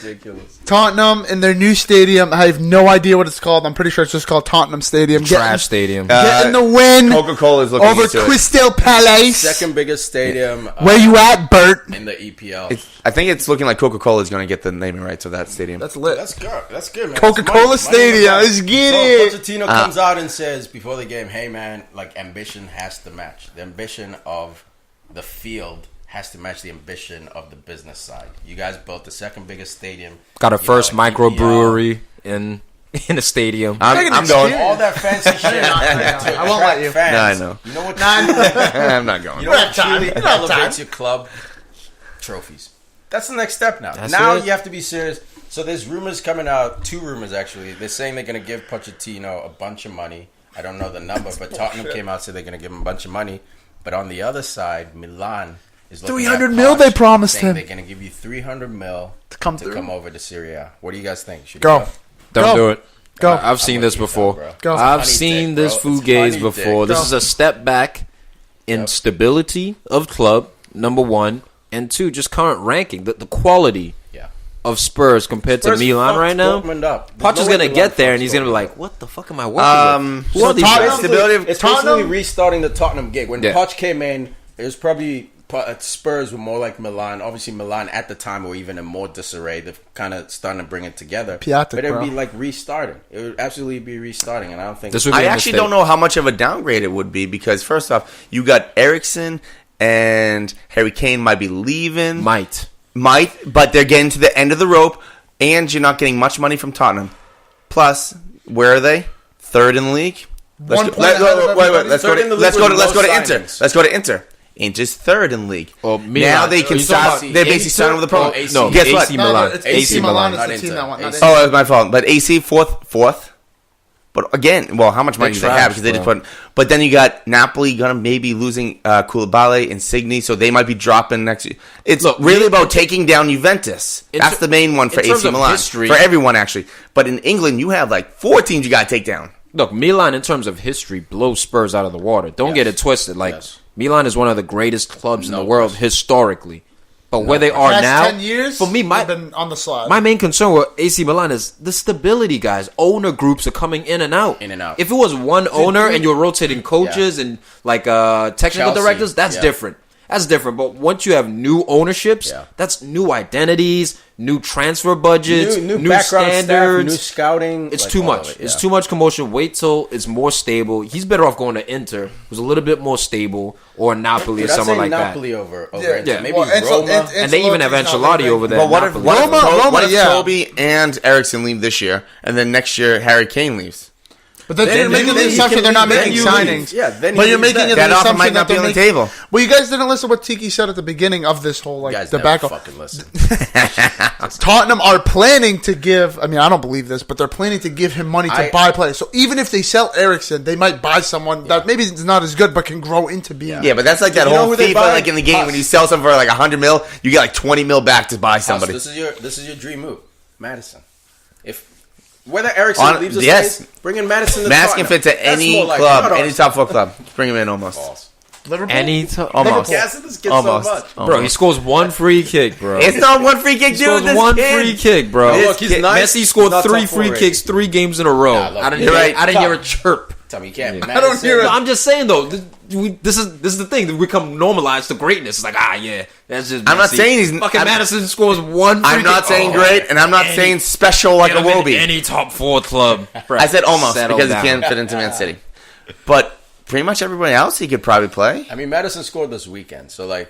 Ridiculous. Tottenham in their new stadium. I have no idea what it's called. I'm pretty sure it's just called Tottenham Stadium. Trash stadium. Getting the win Coca-Cola is looking over into it. Crystal Palace. Second biggest stadium Where you at, Bert? in the EPL. I think it's looking like Coca-Cola is going to get the naming rights of that stadium. That's lit. That's good. That's good, man. Coca-Cola That's money. Stadium. Money in the Let's bank. get So it. Pochettino comes out and says before the game, "Hey, man, like ambition has to match. The ambition of the field has to match the ambition of the business side. You guys built the second biggest stadium. Got a you know, first in microbrewery in a stadium. I'm going. All that fancy shit. I won't let you. No, I know. You know what? I'm not going. You know what truly elevates your club? Trophies. That's the next step now. That's now it. you have to be serious. So there's rumors coming out, 2 rumors actually. They're saying they're going to give Pochettino a bunch of money. I don't know the number, but Tottenham came out and said they're going to give him a bunch of money. But on the other side, Milan is looking 300 at mil Poch, they promised saying him. They're going to give you 300 mil To come through. over to Serie A. What do you guys think? Should Go. he Don't Go. do it. Go. I've seen this before. bro. Go. I've Honey seen dick, this bro. It's fugazi honey before. dick. This is a step back in Yep. stability of club, number 1, and 2, just current ranking, the quality Yeah. of Spurs compared Spurs to Milan fucked right now. Dortmund up. Poch There's is no way gonna Milan get there, fucks and he's gonna be Dortmund like, up. "What the fuck am I working with? Who so are these Tottenham- guys?" Stability of It's Tottenham- basically restarting the Tottenham gig. When Yeah. Poch came in, it was probably Spurs were more like Milan. Obviously, Milan at the time were even in more disarray. They're kind of starting to bring it together. Piatek, but it would bro. be like restarting. It would absolutely be restarting, and I don't think This would be I a actually mistake. don't know how much of a downgrade it would be because first off, you got Eriksson and Harry Kane might be leaving. Might, but they're getting to the end of the rope, and you're not getting much money from Tottenham. Plus, where are they? Third in the league. Let's go to Inter. Let's go to Inter. Inter's third in the league. Well, now they can stop. They basically sign over the pro. No, guess what? AC Milan. It's AC Milan is the team that won. Oh, that was my fault. But AC fourth. But again, how much money do they have? Because they just put. But then you got Napoli gonna maybe losing Koulibaly, Insigne, so they might be dropping next year. It's really about taking down Juventus. That's the main one for AC Milan. For everyone, actually. But in England, you have like 4 teams you got to take down. Look, Milan, in terms of history, blows Spurs out of the water. Don't get it twisted. Milan is one of the greatest clubs in the world historically. But where they are now, 10 years, for me, they've been on the slide. My main concern with AC Milan is the stability, guys. Owner groups are coming in and out. If it was one owner and you're rotating coaches and technical directors, that's different. That's different. But once you have new ownerships, that's new identities, new transfer budgets, new background standards, staff, new scouting. It's too much. It's too much commotion. Wait till it's more stable. He's better off going to Inter, who's a little bit more stable, or Napoli or someone like Napoli that. over Inter. Maybe Roma. And they even have Ancelotti over there. But what if Toby and Eriksson leave this year, and then next year Harry Kane leaves? But then you're making the assumption they're not making signings. But you're making the assumption might not be on the table. Well, you guys didn't listen to what Tiki said at the beginning of this whole debacle. Fucking listen. Tottenham are planning to give. I mean, I don't believe this, but they're planning to give him money to buy players. So even if they sell Eriksson, they might buy someone that maybe is not as good, but can grow into being. Yeah, but that's like that whole FIFA, like in the game when you sell something for like 100 mil, you get like 20 mil back to buy somebody. This is your dream move, Madison. Whether Eriksson leaves or stays, bring in Madison to Madison can fit to any club, any top 4 club. Bring him in almost. Liverpool? Almost. Bro, he scores 1 free kick, bro. It's not 1 free kick, dude. He scores 1 free kick, bro. Messi scored 3 free kicks 3 games in a row. I didn't hear a chirp. Tell me you can't. I don't hear it. I'm just saying though. This is the thing. We become normalized to greatness. It's like that's just. I'm not saying he's fucking Madison scores 1. I'm not saying great, and I'm not saying special like a Wobie. Any top 4 club. I said almost because he can't fit into Man City. But pretty much everybody else he could probably play. I mean, Madison scored this weekend, so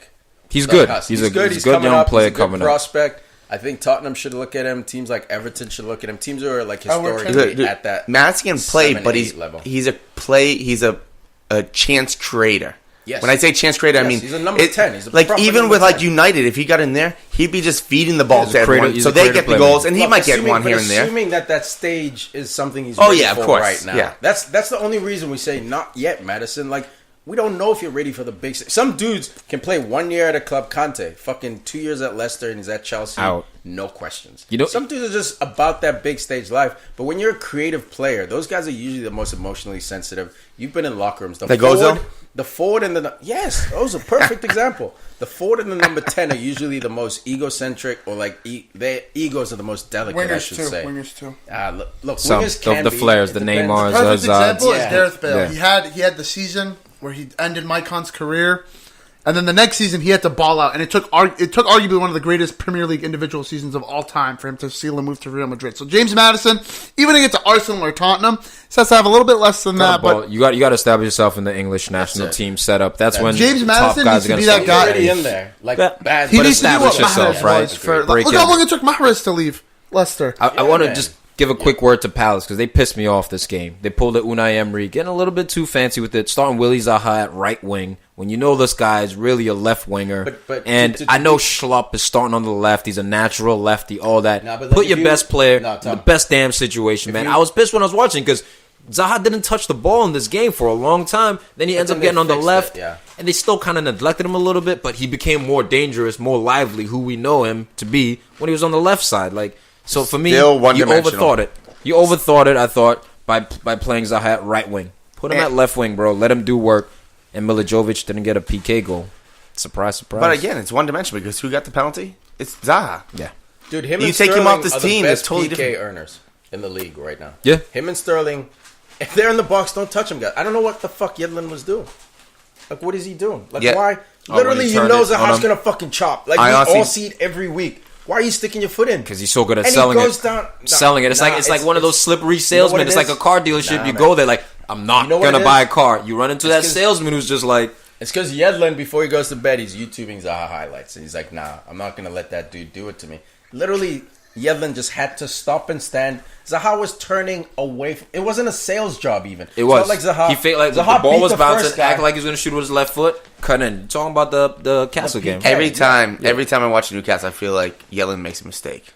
he's good. He's a good young player coming up. Prospect. I think Tottenham should look at him. Teams like Everton should look at him. Teams who are historically at that. Madison can play, but he's a chance creator. Yes. When I say chance creator, I mean he's a number 10. He's even with 10. United, if he got in there, he'd be just feeding the ball to everyone, so they get the goals, and he might get one here and there. Assuming that stage is something he's ready for course. Right now. Yeah. That's the only reason we say not yet, Madison. We don't know if you're ready for the big stage. Some dudes can play 1 year at a club. Conte, fucking 2 years at Leicester, and he's at Chelsea. Out. No questions. Some dudes are just about that big stage life. But when you're a creative player, those guys are usually the most emotionally sensitive. You've been in locker rooms. The forward and yes, those are a perfect example. The forward and the number 10 are usually the most egocentric, or their egos are the most delicate. I should say. Wingers too. Look, wingers can the be. flares, the Neymars. Perfect example is Gareth Bale. Yeah. He had the season where he ended Mycon's career, and then the next season he had to ball out, and it took arguably one of the greatest Premier League individual seasons of all time for him to seal a move to Real Madrid. So James Maddison, even to get to Arsenal or Tottenham, has to have a little bit less than that. But you got to establish yourself in the English national team setup. That's when James Maddison top guys needs to be that guy. Already in there, bad. He needs to do what establish yourself, Mahrez right? was look how long it took Mahrez to leave Leicester. I want to just give a quick word to Palace because they pissed me off this game. They pulled the Unai Emery, getting a little bit too fancy with it, starting Willie Zaha at right wing when you know this guy is really a left winger. I know Schlupp is starting on the left. He's a natural lefty, all that. Put your best player in the best damn situation, man. I was pissed when I was watching because Zaha didn't touch the ball in this game for a long time. Then he ends up getting on the left, and they still kind of neglected him a little bit, but he became more dangerous, more lively, who we know him to be when he was on the left side. So for me, you overthought it. You overthought it, I thought, by playing Zaha at right wing. Put him at left wing, bro. Let him do work. And Milivojevic didn't get a PK goal. Surprise, surprise. But again, it's one dimensional because who got the penalty? It's Zaha. Yeah. Dude, him you and take Sterling him off this are team, the it's best totally PK different. earners in the league right now. Yeah. Him and Sterling, if they're in the box, don't touch him, guys. I don't know what the fuck Yedlin was doing. What is he doing? Why? Literally, you know Zaha's going to fucking chop. We all see it every week. Why are you sticking your foot in? Because he's so good at selling it. Selling it. It's like one of those slippery salesmen. It's like a car dealership. You go there I'm not going to buy a car. You run into that salesman who's just like, It's because Yedlin, before he goes to bed, he's YouTubing Zaha highlights. And he's like, nah, I'm not going to let that dude do it to me. Literally, Yedlin just had to stop and stand. Zaha was turning away. It wasn't a sales job even. It was. It's not like Zaha. He faked like Zaha the ball beat was the bouncing, first guy. acting like he was going to shoot with his left foot. Cut in. Talking about the Castle game. Every time I watch Newcastle, I feel like Yellen makes a mistake.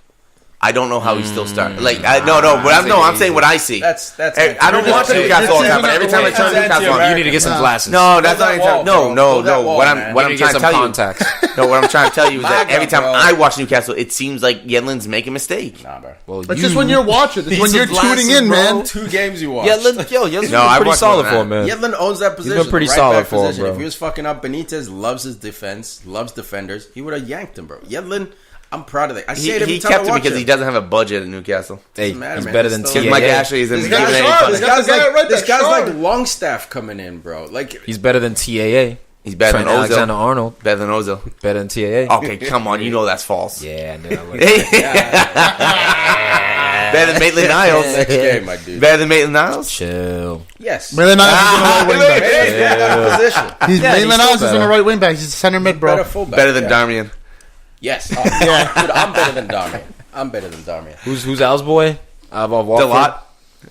I don't know how he still started. Like, I'm saying what I see. That's. I don't watch Newcastle all the time, but every time I turn Newcastle on, You need to get some glasses. no, that's not. wall, No. bro. What I'm You need to trying get to some tell contacts. you. No, what I'm trying to tell you is that My every God, time bro. I watch Newcastle, it seems like Yedlin's making a mistake. Nah, bro. Well, It's just when you're watching. It's when you're tuning in, man. 2 games you watched. Yedlin's No, I been pretty watched solid more for than him, man. Yedlin owns that position. been pretty right solid back for him, position. bro. If he was fucking up, Benitez loves his defense, loves defenders. He would have yanked him, bro. Yedlin, I'm proud of that. I say it every He time kept I it watch because he doesn't have a budget at Newcastle. Hey, matter, he's man. better It's than still- Because Mike TAA. Ashley isn't This giving guy's any sharp. funding. This guy's like This guy's sharp. like Longstaff coming in, bro. Like He's better than TAA. He's better Trent than Alexander Ozil. Arnold. Better than Ozil. Better than TAA. Okay, come on. You know that's false. Yeah, I knew that. Better than Maitland-Niles. next game, my dude. Better than Maitland-Niles. Chill. Yes. Maitland-Niles is in the right wing back. Hey, position. Maitland-Niles is in better. the right wing back. He's a center mid, Better bro. fullback. Better than yeah. Darmian. Yes. Oh, yeah. Dude, I'm better than Darmian. Who's Al's boy? Walker? Delot.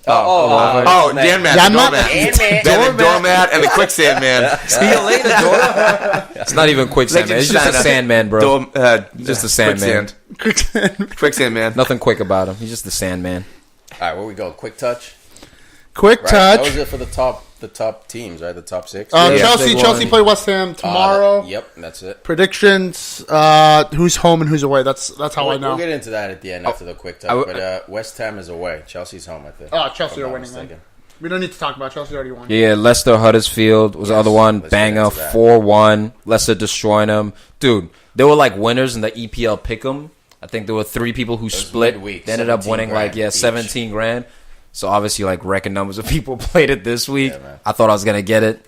Oh, Janmat. Janmat? Better than Doormat and the Quicksand Man. See you later, It's not even quicksand, man. It's just a sandman, bro. Just a sandman. Quicksand Man. Nothing quick about him. He's just the sandman. All right, where we go? Quick touch. Quick Right? That was touch. it for the top teams, right? The top 6. Chelsea big one. play West Ham tomorrow. Yep, that's it. Predictions. Who's home and who's away? That's how I know. We'll get into that at the end after the quick touch. But West Ham is away. Chelsea's home, I think. Chelsea if I'm are not winning, man. mistaken. We don't need to talk about Chelsea. Already won. Yeah, Leicester Huddersfield was the other one. let's Banger, get into that. 4-1. Leicester destroying them. Dude, they were like winners in the EPL pick'em. I think there were 3 people who split. midweek, They ended up 17 winning grand each. 17 grand. So obviously, like, record numbers of people played it this week. Yeah, man. I thought I was going to get it.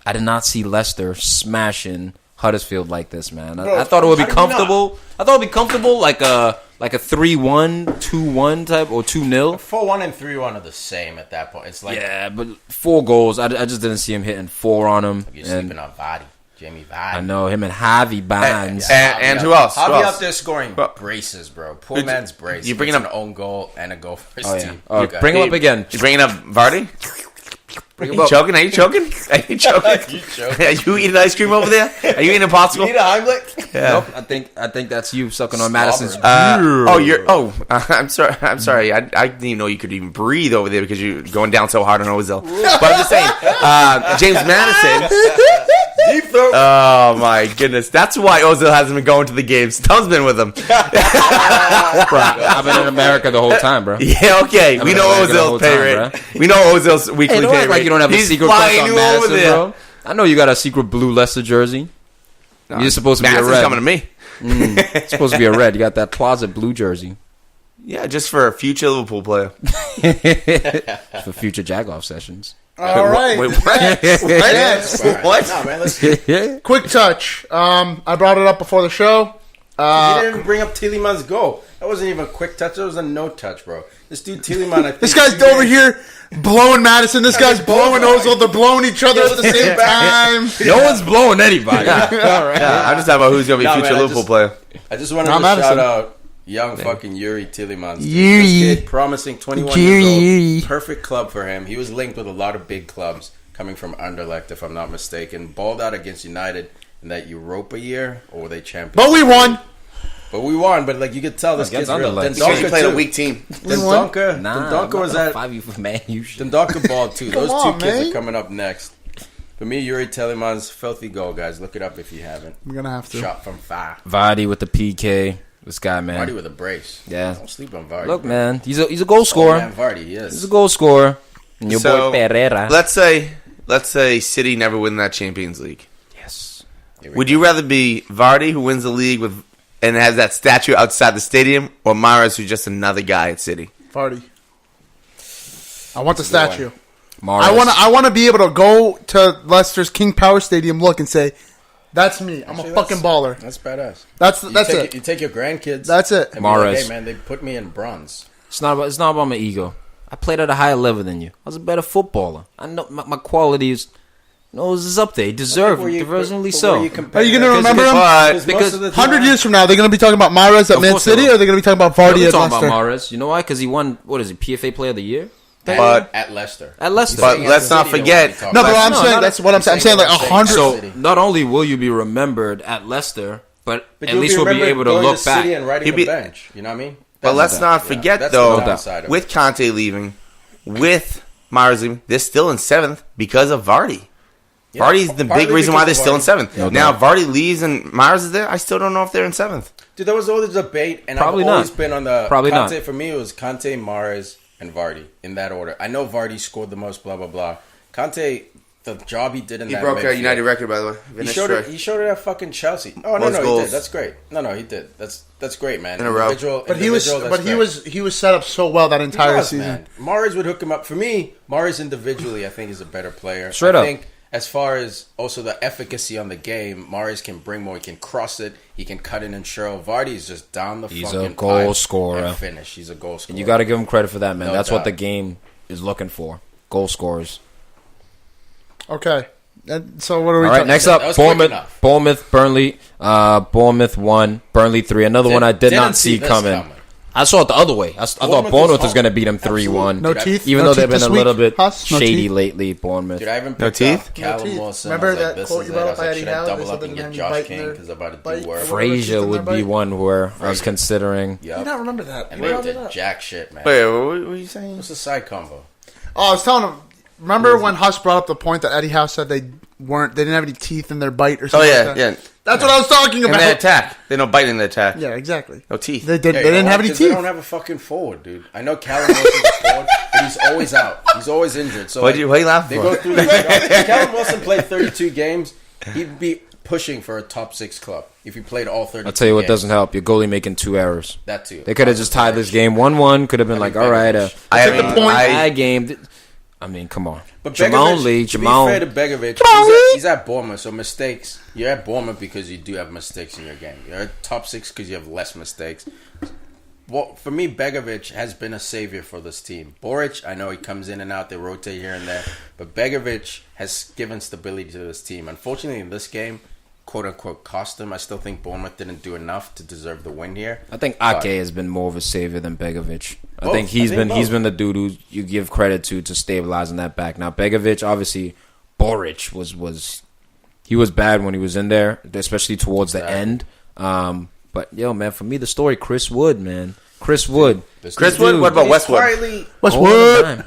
I did not see Leicester smashing Huddersfield like this, man. I thought it would be how did you comfortable. I thought it would be comfortable, like a 3-1, 2-1 type, or 2-0. 4-1 and 3-1 are the same at that point. It's like Yeah, but 4 goals. I just didn't see him hitting 4 on him. you're And sleeping on Vardy. Jamie Vardy. I know him and Javi Barnes. And who else? Who Javi else? up there scoring braces, bro. Poor man's brace. You bringing Gets up- an own goal and a goal for his Oh, yeah. team. Oh, You got bring it. him up again. You bringing up Vardy? Are him you up. choking? Are you choking? Are you choking? You joking? Are you eating ice cream over there? Are you eating a popsicle? Need a Heimlich? Nope, I think that's you sucking on Madison's. I'm sorry. I'm sorry. I didn't even know you could even breathe over there because you're going down so hard on Ozil. But I'm just saying, James Madison. Deep throat. Oh my goodness, that's why Ozil hasn't been going to the games. Tom's been with him. I've been in America the whole time, bro. Yeah, okay. We been know in America the whole Ozil's pay time, rate. We know Ozil's weekly Hey, don't pay act rate. like you don't have a He's secret crush flying on you Madison, over there. bro. I know you got a secret blue Leicester jersey. You're supposed to be a Madison's red. coming to me. It's supposed to be a red. You got that closet blue jersey Yeah, just for a future Liverpool player. for future jagoff sessions. All right. Wait, what? Yes. What? No, man, let's. Quick touch. I brought it up before the show. You didn't even bring up Tielemans' goal. That wasn't even a quick touch. That was a no touch, bro. This dude Tielemans, I think This guy's over here blowing Madison. This guy's blowing Ozil. They're blowing each other at the same time. No one's blowing anybody. Yeah, I'm just talking about who's going to be a No, future man, I Liverpool just- player. I just wanted Not to Madison. shout out young fucking Yuri Tielemans. Yuri. This kid, promising 21 years old. Perfect club for him. He was linked with a lot of big clubs coming from Anderlecht, if I'm not mistaken. Balled out against United in that Europa year, or were they champions? But we won. But we won. But like you could tell, this Against kid's real. Anderlecht. Because you Dendoncker played a too. weak team. won. Dendoncker was at. 5 you for man. You should. Dendoncker balled too. Come Those on, two kids man. are coming up next. For me, Yuri Tielemans, filthy goal, guys. Look it up if you haven't. I'm going to have to. Shot from far. Vardy with the PK. This guy, man. Vardy with a brace. Yeah. Don't sleep on Vardy. Look, bro. man. He's a goal Oh, scorer. man, Vardy, yes. He's a goal scorer. And your So, boy Pereira. Let's say City never win that Champions League. Yes. Would you rather be Vardy, who wins the league with and has that statue outside the stadium, or Mahrez, who's just another guy at City? Vardy. I want the statue. Mahrez. I want to be able to go to Leicester's King Power Stadium, look and say, "That's me. I'm Actually, a fucking baller." That's badass. That's take it. You take your grandkids. That's it. And be like, Mahrez. hey, man, they put me in bronze. It's not about my ego. I played at a higher level than you. I was a better footballer. I know my quality is No, this is up there. He deserved, deservedly so. Are you going to remember him? Because 100 years from now, they're going to be talking about Mahrez at Man City, or they're going to be talking about Vardy at talking Leicester? about Mahrez. You know why? Because he won, PFA Player of the Year? But at Leicester. But let's not forget. No, but I'm saying that's what I'm saying. I'm saying like 100. So not only will you be remembered at Leicester, but at least we'll be able to look back. And riding the bench. You know what I mean? But let's not forget though, with Conte leaving, with Mahrez leaving, they're still in 7th because of Vardy. Yeah, Vardy's the big reason why they're still in 7th. Now Vardy leaves and Mahrez is there. I still don't know if they're in 7th. Dude, there was all this debate, and Probably I've always not. been on the Probably Conte. not. For me, it was Conte, Mahrez, and Vardy in that order. I know Vardy scored the most. Blah blah blah. Conte, the job he did in that broke midfield, a United record, by the way. He showed it at fucking Chelsea. Oh no, he did. That's great. No, he did. That's great, man. In a row. But he was set up so well that entire season. Man. Mahrez would hook him up. For me, Mahrez individually, I think, is a better player. Straight I up. think as far as also the efficacy on the game, Mahrez can bring more. He can cross it. He can cut in and show. Vardy is just down the He's fucking a goal pipe scorer. and finish. He's a goal scorer. And you got to give him credit for that, man. No That's what doubt. the game is looking for. Goal scorers. Okay. And so what are we All right, next That was up, quick enough. Bournemouth, Burnley. Bournemouth 1, Burnley 3. Another one I did not see this coming. I saw it the other way. I thought Bournemouth Bournemouth was was going to beat them 3-1. No teeth? Even No though they've teeth been a this little week? bit Huss? No shady teeth? lately, Bournemouth. Dude, I even No picked teeth? up Callum No teeth. Wilson. Remember I was like, that this quote is you it. brought I up was by like, Eddie should I Howe? They double said up and that get man Josh biting King their because I'm about to bite do or work. whatever. Frazier would be one where I was Frazier. considering. I do not remember that. And You brought they it did up. jack shit, man. Wait, what were you saying? What's the side combo? Oh, I was telling him. Remember when Huss brought up the point that Eddie Howe said they didn't have any teeth in their bite or Oh something? yeah, like that? yeah. That's what I was talking And about. they attack. They don't bite in the attack. Yeah, exactly. No teeth. They didn't. Yeah, They you know didn't have why? any 'Cause They teeth. don't have a fucking forward, dude. I know Callum Wilson's a forward, but he's always out. He's always injured. So What are you laughing they for? go through. If Callum Wilson played 32 games, he'd be pushing for a top 6 club if he played all 32. I'll tell you what games. doesn't help. Your goalie making 2 errors. That too. They could have just tied this game 1-1. Could have been like, all right, I the mean, point. bad game. I mean, come on. But Jamon Begovic, Lee, to be fair to Jamon. Begovic, he's at Bournemouth, so mistakes. You're at Bournemouth because you do have mistakes in your game. You're at top 6 because you have less mistakes. Well, for me, Begovic has been a savior for this team. Boric, I know he comes in and out, they rotate here and there, but Begovic has given stability to this team. Unfortunately, in this game, quote unquote, cost them. I still think Bournemouth didn't do enough to deserve the win here. I think Ake has been more of a savior than Begovic. I Both. think he's I think been both. the dude who you give credit to stabilizing that back. Now Begovic, obviously, Boric was he was bad when he was in there, especially towards the end. But yo, man, for me, the story Chris Wood, man, Chris Wood. Chris Wood. What about He's Westwood? quietly, Westwood.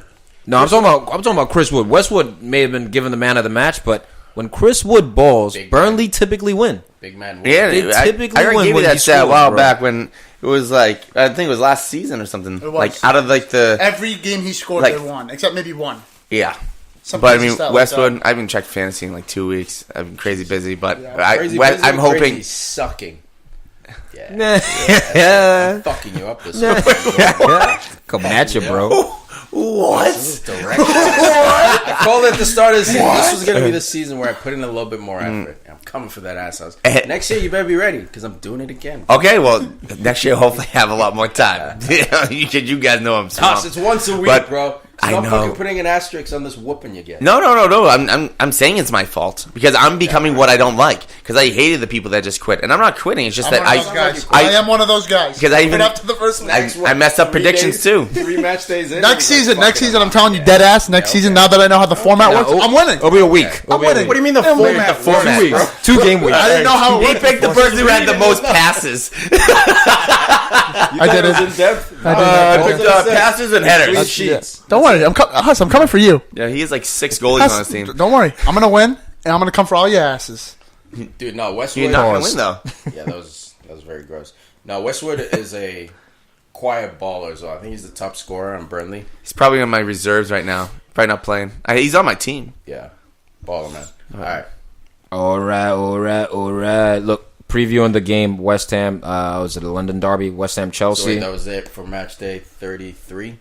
No, I'm talking about Chris Wood. Westwood may have been given the man of the match, but when Chris Wood balls, Big Burnley typically win. big man. Yeah, They I typically already win gave you when that he stat a scores, while bro. back when it was like I think it was last season or something. was. Like out of like the Every game he scored, Like- they won, except maybe one. yeah. Some But I crazy mean, stat like Westwood. that. I haven't checked fantasy in like 2 weeks. I've been crazy busy, but Crazy busy, I'm hoping. crazy sucking. Yeah, Yeah. I'm fucking you up this week. Coming at you, bro. What? This is direct. I called it at the start of the season. This was going to be the season where I put in a little bit more effort. I'm coming for that ass house. Next year, you better be ready because I'm doing it again. Okay, well, next year hopefully have a lot more time. You guys know I'm Toss, smart. it's once a week, But bro. I Stop know. fucking putting an asterisk on this whooping you get. No. I'm saying it's my fault because I'm becoming what I don't like because I hated the people that just quit, and I'm not quitting. It's just I'm that one of those guys. I I am one of those guys. Because I even- Right up to the first I messed up predictions too. 3 match days in. Next season, I'm telling you, dead ass. Next season, now that I know how the format works, I'm winning. It'll be a week. I'm winning. What do you mean the format? The format, 2 weeks. 2 game weeks. I didn't know how it He worked. picked the person who had the most passes. I did it. in depth. Passes and headers. Clean sheets. Don't worry, Huss, I'm coming for you. Yeah, he has like 6 goalies Huss, on his team. don't worry, I'm gonna win, and I'm gonna come for all your asses. Dude, no, Westwood. You're not going to win though. Yeah, that was very gross. No, Westwood is a quiet baller, so I think he's the top scorer on Burnley. He's probably on my reserves right now. Probably not playing. He's on my team. Yeah, baller, man. All right. All right. Look, previewing the game, West Ham, was it a London derby? West Ham, So Chelsea. wait, that was it for match day 33.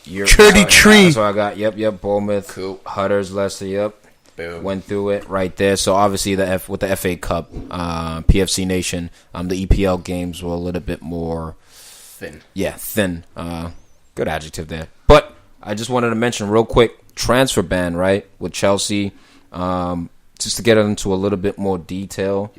Curdy tree. That's what I got. Yep. Bournemouth, Cool. Hudders, Leicester. Yep. Boom. Went through it right there. So obviously with the FA Cup, PFC Nation, the EPL games were a little bit more Thin. thin. Good adjective there. But I just wanted to mention real quick, transfer ban, right? With Chelsea, Just to get into a little bit more detail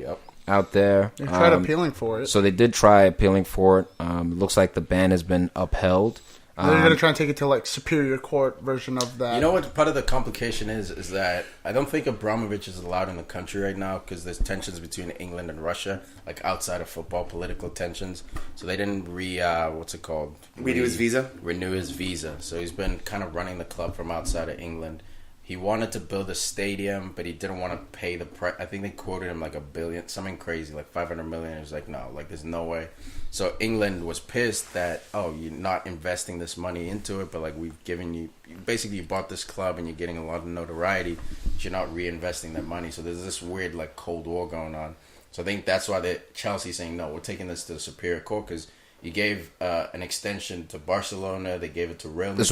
out there. They tried appealing for it. So they did try appealing for it. It looks like the ban has been upheld. They're going to try and take it to like Superior Court version of that. You know what part of the complication is that I don't think Abramovich is allowed in the country right now because there's tensions between England and Russia, like outside of football, political tensions. So they didn't Renew his visa? Renew his visa. So he's been kind of running the club from outside of England. He wanted to build a stadium, but he didn't want to pay the price. I think they quoted him like $1 billion, something crazy, like 500 million. He was like, no, like there's no way. So England was pissed that, you're not investing this money into it, but like we've given you, basically you bought this club and you're getting a lot of notoriety, but you're not reinvesting that money. So there's this weird like Cold War going on. So I think that's why Chelsea's saying, no, we're taking this to the Superior Court because you gave an extension to Barcelona. They gave it to Real Madrid. This is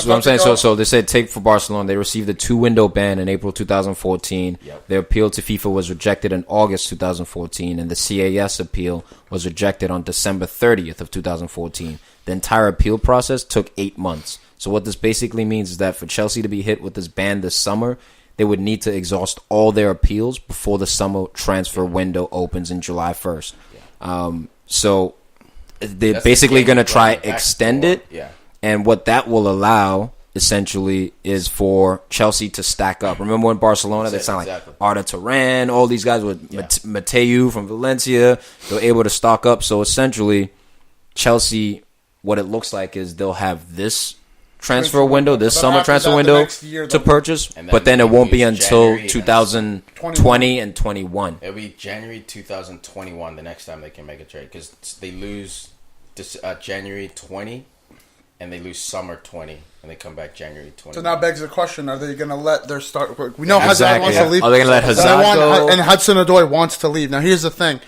what I'm saying. So they said take for Barcelona. They received a 2-window ban in April 2014. Yep. Their appeal to FIFA was rejected in August 2014, and the CAS appeal was rejected on December 30th of 2014. The entire appeal process took 8 months. So what this basically means is that for Chelsea to be hit with this ban this summer, they would need to exhaust all their appeals before the summer transfer window opens in July 1st. So they're basically going to try extend it. Yeah. And what that will allow, essentially, is for Chelsea to stack up. Remember when Barcelona, they signed like Arda Turan, all these guys with Mateu from Valencia, they were able to stock up. So essentially, Chelsea, what it looks like is they'll have this transfer window, this summer transfer window to purchase, but then it won't be until 2020 and 21. It'll be January 2021 the next time they can make a trade because they lose this January 20 and they lose summer 20 and they come back January 20. So now begs the question: are they going to let their start? We know Hazard wants to leave. Are they going to let Hazard go? And Hudson-Odoi wants to leave. Now here's the thing: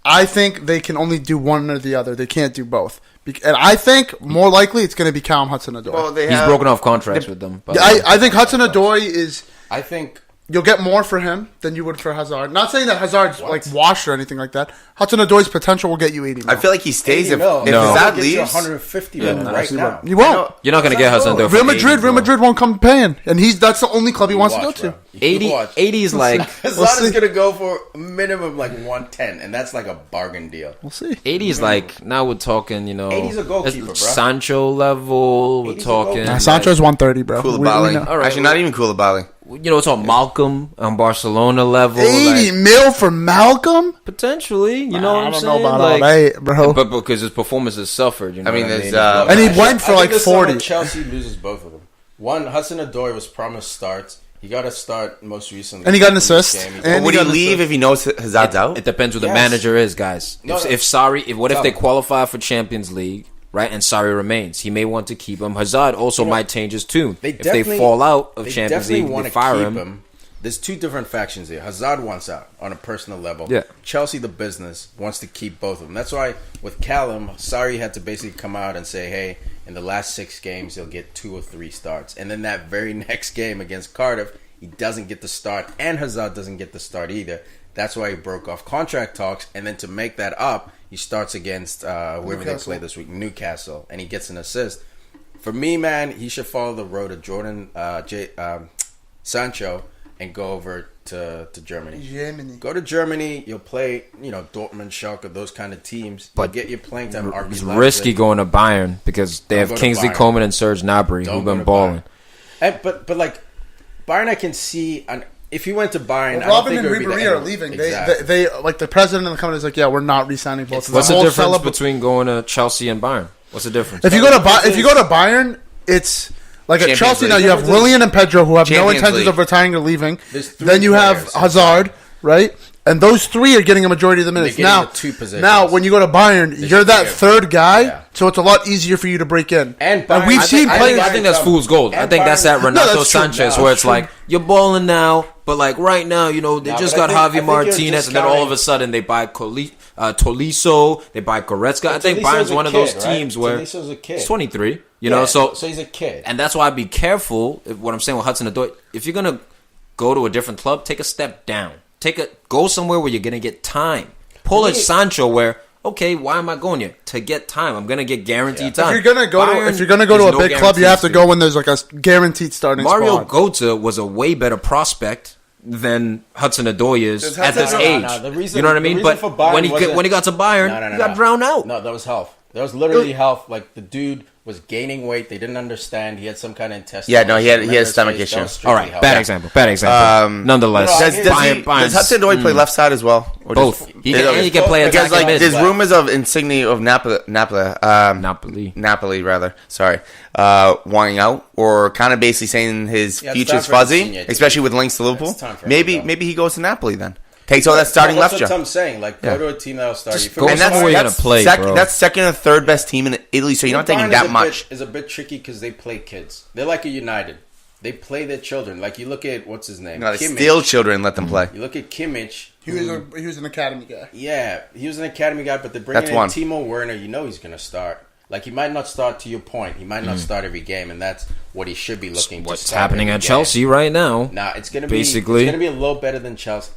I think they can only do one or the other. They can't do both. And I think more likely it's going to be Callum Hudson-Odoi. Well, he's broken off contracts with them. I think Hudson-Odoi is. I think you'll get more for him than you would for Hazard. Not saying that Hazard's like washed or anything like that. Hudson-Odoi's potential will get you 80 mil. I feel like he stays if no. Hazard Gets you leaves. 150 right now. You won't. You're not going to get Hudson-Odoi. Real Madrid won't come paying, and that's the only club he wants to go to. 80 is like Hazard is going to go for minimum like 110, and that's like a bargain deal. We'll see. 80 is like now we're talking, 80's a goalkeeper, bro. Sancho level. We're talking. Sancho's 130, bro. Koulibaly. All right, Actually, not even Koulibaly. It's on Malcolm on Barcelona level. 80 mil for Malcolm? Potentially, what I'm saying? I don't know about all that, bro. But because his performance has suffered, there's and he went for like 40. Chelsea loses both of them. One, Hudson-Odoi was promised starts. He got a start most recently. And he got an assist. And would he leave if he knows Hazard's out? It depends who the manager is, guys. If they qualify for Champions League, right, and Sarri remains, he may want to keep him. Hazard also might change his tune. If they fall out of Champions League, they fire him. There's two different factions here. Hazard wants out on a personal level. Yeah. Chelsea, the business, wants to keep both of them. That's why with Callum, Sarri had to basically come out and say, hey, in the last 6 games, he'll get 2 or 3 starts. And then that very next game against Cardiff, he doesn't get the start, and Hazard doesn't get the start either. That's why he broke off contract talks. And then to make that up, he starts against whoever they play this week, Newcastle, and he gets an assist. For me, man, he should follow the road of Jordan Sancho and go over to Germany. Go to Germany. You'll play, Dortmund, Schalke, those kind of teams. But get your playing time. It's risky going to Bayern because they have Kingsley Coman and Serge Gnabry who've been balling. But like Bayern, I can see. If he went to Bayern, Robin and Ribéry are leaving. Exactly. They like the president of the company is like, yeah, we're not re-signing both of them. What's the difference between going to Chelsea and Bayern? What's the difference? If you go to Bayern, it's like at Chelsea now. You have Willian and Pedro who have no intentions of retiring or leaving. Then you have Hazard, right? And those 3 are getting a majority of the minutes. Now, when you go to Bayern, you're that third guy, so it's a lot easier for you to break in. And Bayern, we've seen players. I think that's fool's gold. I think that's that Renato Sanchez where it's like you're balling now, but like right now, they just got Javi Martinez, and then all of a sudden they buy Tolisso, they buy Goretzka. I think Bayern's one of those teams where he's 23. So he's a kid, and that's why I'd be careful. What I'm saying with Hudson-Odoi, if you're gonna go to a different club, take a step down. Go somewhere where you're gonna get time. Pull a Sancho where, Okay, why am I going here? To get time. I'm gonna get guaranteed If time. you're gonna go Bayern, to a there's big no club, you have to guarantees, go when there's like a guaranteed starting Mario spot. Götze was a way better prospect than Hudson-Odoi is at this age. the reason- you know what I the mean? reason But for Bayern when he wasn't- got to Bayern, he got drowned out. No, that was health. That was literally health. Like the dude was gaining weight. They didn't understand. He had some kind of intestinal. Yeah, no, he had issue. stomach That was issue. strictly All right, health. bad example. Bad example. Nonetheless, No, Does Hudson-Odoi play left side as well? Or both. just- He can play Because attack and mid. there's rumors of Insigne of Napoli, rather. Sorry, wanting out or kind of basically saying his Yeah, it's future's time for fuzzy, Insigne to especially leave. with links to Liverpool. It's time for him to go. Maybe he goes to Napoli then. Takes all that starting That's left what shot. I'm saying. Like, go to a team that'll start you. go somewhere where you're gonna play, bro. That's second or third best team in Italy, so you're not taking that much. Is a bit tricky because they play kids. They're like a United. They play their children. Like you look at what's his name. No, they Kimmich. steal children and let them play. You look at Kimmich. He was an academy guy. Yeah, he was an academy guy, but they're bringing That's in one. Timo Werner. You know he's going to start. Like he might not start to your point. He might not start every game, and that's what he should be looking. What's to start happening every at game. Chelsea right now? Nah, it's going to Basically. it's going to be a little better than Chelsea.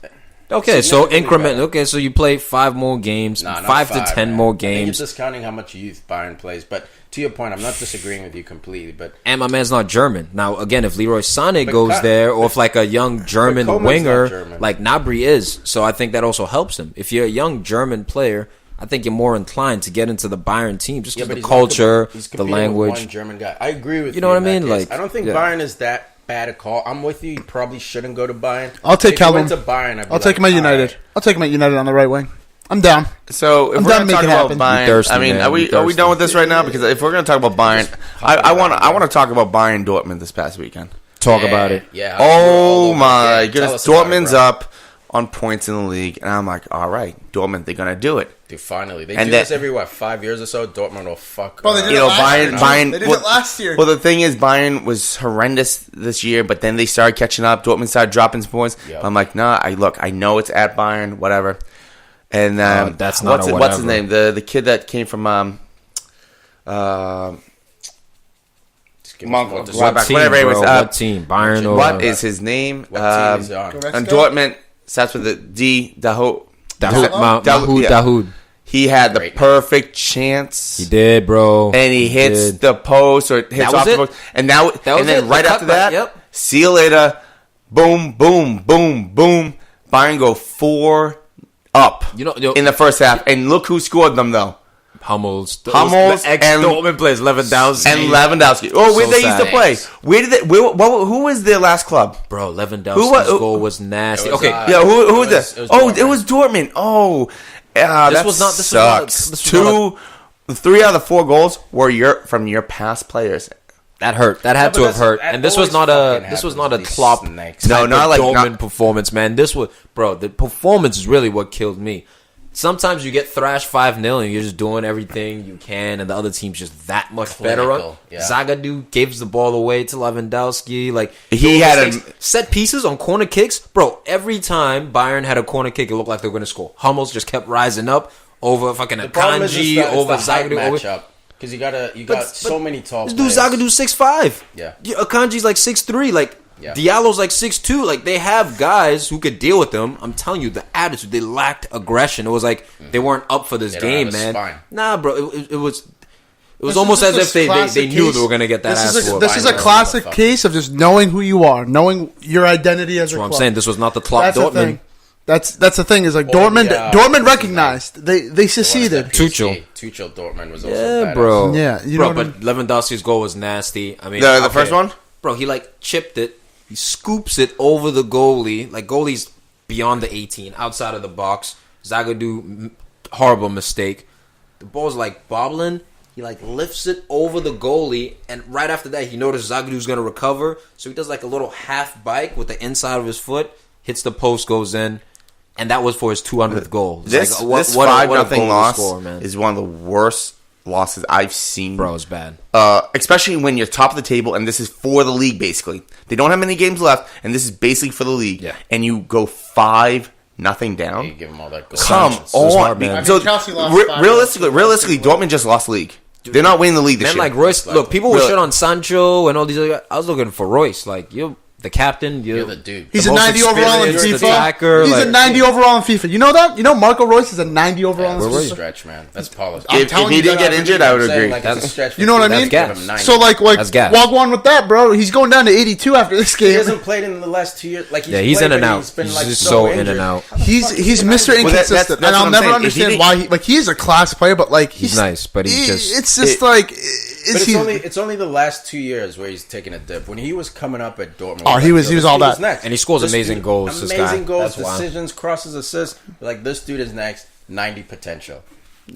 Okay, so Significantly increment. better. Okay, so you play 5 more games, Nah, not 5 to 10 man. more I think games, you're discounting how much youth Bayern plays. But to your point, I'm not disagreeing with you completely. But and my man's not German. Now, again, if Leroy Sané But goes Ka- there, or if like a young German Coman's not winger German. like Gnabry is, so I think that also helps him. If you're a young German player, I think you're more inclined to get into the Bayern team just because the he's culture, he's the competing with language. one German guy. I agree with you. know what I in that mean? case. Like, I don't think yeah. Bayern is that bad a call. I'm with you. You probably shouldn't go to Bayern. I'll take If you went Callum. to Bayern, I'd be I'll take him at all United. right. I'll take him at United on the right wing. I'm down. So if I'm we're done going to talk making about happen. Bayern, You thirsty, I mean, man. are we You thirsty. done with this right now? Because if we're going to talk about Bayern, I want to talk about Bayern Dortmund this past weekend. Talk about it. Yeah. Oh my Tell goodness, us about it, Dortmund's bro. up on points in the league, and I'm like, all right, Dortmund, they're going to do it. Dude, finally. They And do that- this every, 5 years or so? Dortmund will fuck. Bro, they around. did it last year. Bayern. They did it last year. Well, the thing is, Bayern was horrendous this year, but then they started catching up. Dortmund started dropping some points. Yep. I'm like, nah. I know it's at Bayern, whatever. And that's not a what's his whatever. name? The kid that came from Just give us Monk- more What description. Team, whatever it bro, was, what team? Bayern or what is his name? What team is he on? Goretzka? And Dortmund starts with the D. Dahoud? Dahoud, Dahoud. yeah. Dahoud. He had the Great name. perfect chance. He did, bro. And he hits did. the post or hits That was off the it? post. And now, That was and then it? right The after cutback, that, yep. see you later. Boom, boom, boom, boom. Bayern go 4 up You know, in the first half. And look who scored them, though. Hummels. Hummels The ex-Dortmund players, Lewandowski. And Lewandowski. Oh, where So they used to sad. play? Where did they? Who was their last club? Bro, Lewandowski's Who wa- goal was nasty. It was, Okay, Yeah, who was It that? was It was Dortmund. Oh, that was not- this was sucks. not- this was 3 out of the 4 goals were from your past players. that hurt. That had but to have that's- hut. that And this was always not a fucking this was happens not a with these Klopp snakes. No, type not of like- Dortmund not- performance, man. This was, bro. The performance is really what killed me. Sometimes you get thrashed 5-0 and you're just doing everything you can, and the other team's just that much better. Clinical, yeah. Zagadou gives the ball away to Lewandowski. Like He those had a- mistakes. Set pieces on corner kicks, bro. Every time Bayern had a corner kick, it looked like they were going to score. Hummels just kept rising up over fucking The problem is Akanji, it's over the height Zagadou. Over, matchup. Because you got so many tall this dude players. Zagadou 6'5". Yeah. Akanji's like 6'3". Like Yeah. Diallo's like 6'2". Like they have guys who could deal with them. I'm telling you, the attitude, they lacked aggression. It was like they weren't up for this They don't game, have a man. spine. Nah, bro, it was This almost is as if just a they classic knew case. they were gonna get that ass whooped. This is a Bayern classic motherfucker. case of just knowing who you are, knowing your identity as a That's what I'm club. saying. This was not the Klopp That's the Dortmund. thing. That's the thing is like Or Dortmund. the, Dortmund what's his recognized they seceded. Tuchel. Tuchel Dortmund was also Yeah, badass. bro. Yeah, you bro. know what But Lewandowski's goal was nasty. I mean, The okay. first one? Bro, he like chipped it. He scoops it over the goalie. Like goalie's beyond the 18, outside of the box. Zagadou, horrible mistake. The ball's like bobbling. He like lifts it over the goalie, and right after that, he notices Zagadou's gonna recover. So he does like a little half bike with the inside of his foot, hits the post, goes in, and that was for his 200th goal. It's This like, what- this what a- 5 what a nothing goal to loss score, man. is one of the worst losses I've seen. Bro, it's bad. Especially when you're top of the table and this is for the league. Basically, they don't have many games left, and this is basically for the league. Yeah. And you go 5-0 down. You give him all that. Goal. Come It was on, hard, man. I mean, So Chelsea lost 5-0. realistically, Dortmund just lost the league. They're not winning the league this Man, year. like Royce. Look, people were Really? shit on Sancho and all these other guys. I was looking for Royce. Like, you the captain. You're the dude. He's The a most 90 overall in experienced FIFA. attacker, He's like- a 90 overall in FIFA. You know that? You know Marco Royce is a 90 overall That's in a FIFA. stretch, man. That's polish. I'm If telling he you didn't that. get injured, I would agree. That's a stretch. You know what I mean? That's gas. So like That's gas. Wagwan with that, bro. He's going down to 82 after this He game. hasn't played in the last 2 years. Like Yeah, he's played, in and but out. He's been He's like just so so in injured. and out. He's Mr. Well, Inconsistent, that's and I'll what I'm never saying. If he understand didn't- why. Like he is a class player, but like He's nice, but he's just. It's just like But is he? it's only the last 2 years where he's taken a dip. When he was coming up at Dortmund, Oh, he was all that. next. And he scores amazing goals, this guy. Amazing goals, That's why. decisions, crosses, assists. Like this dude is next, 90 potential.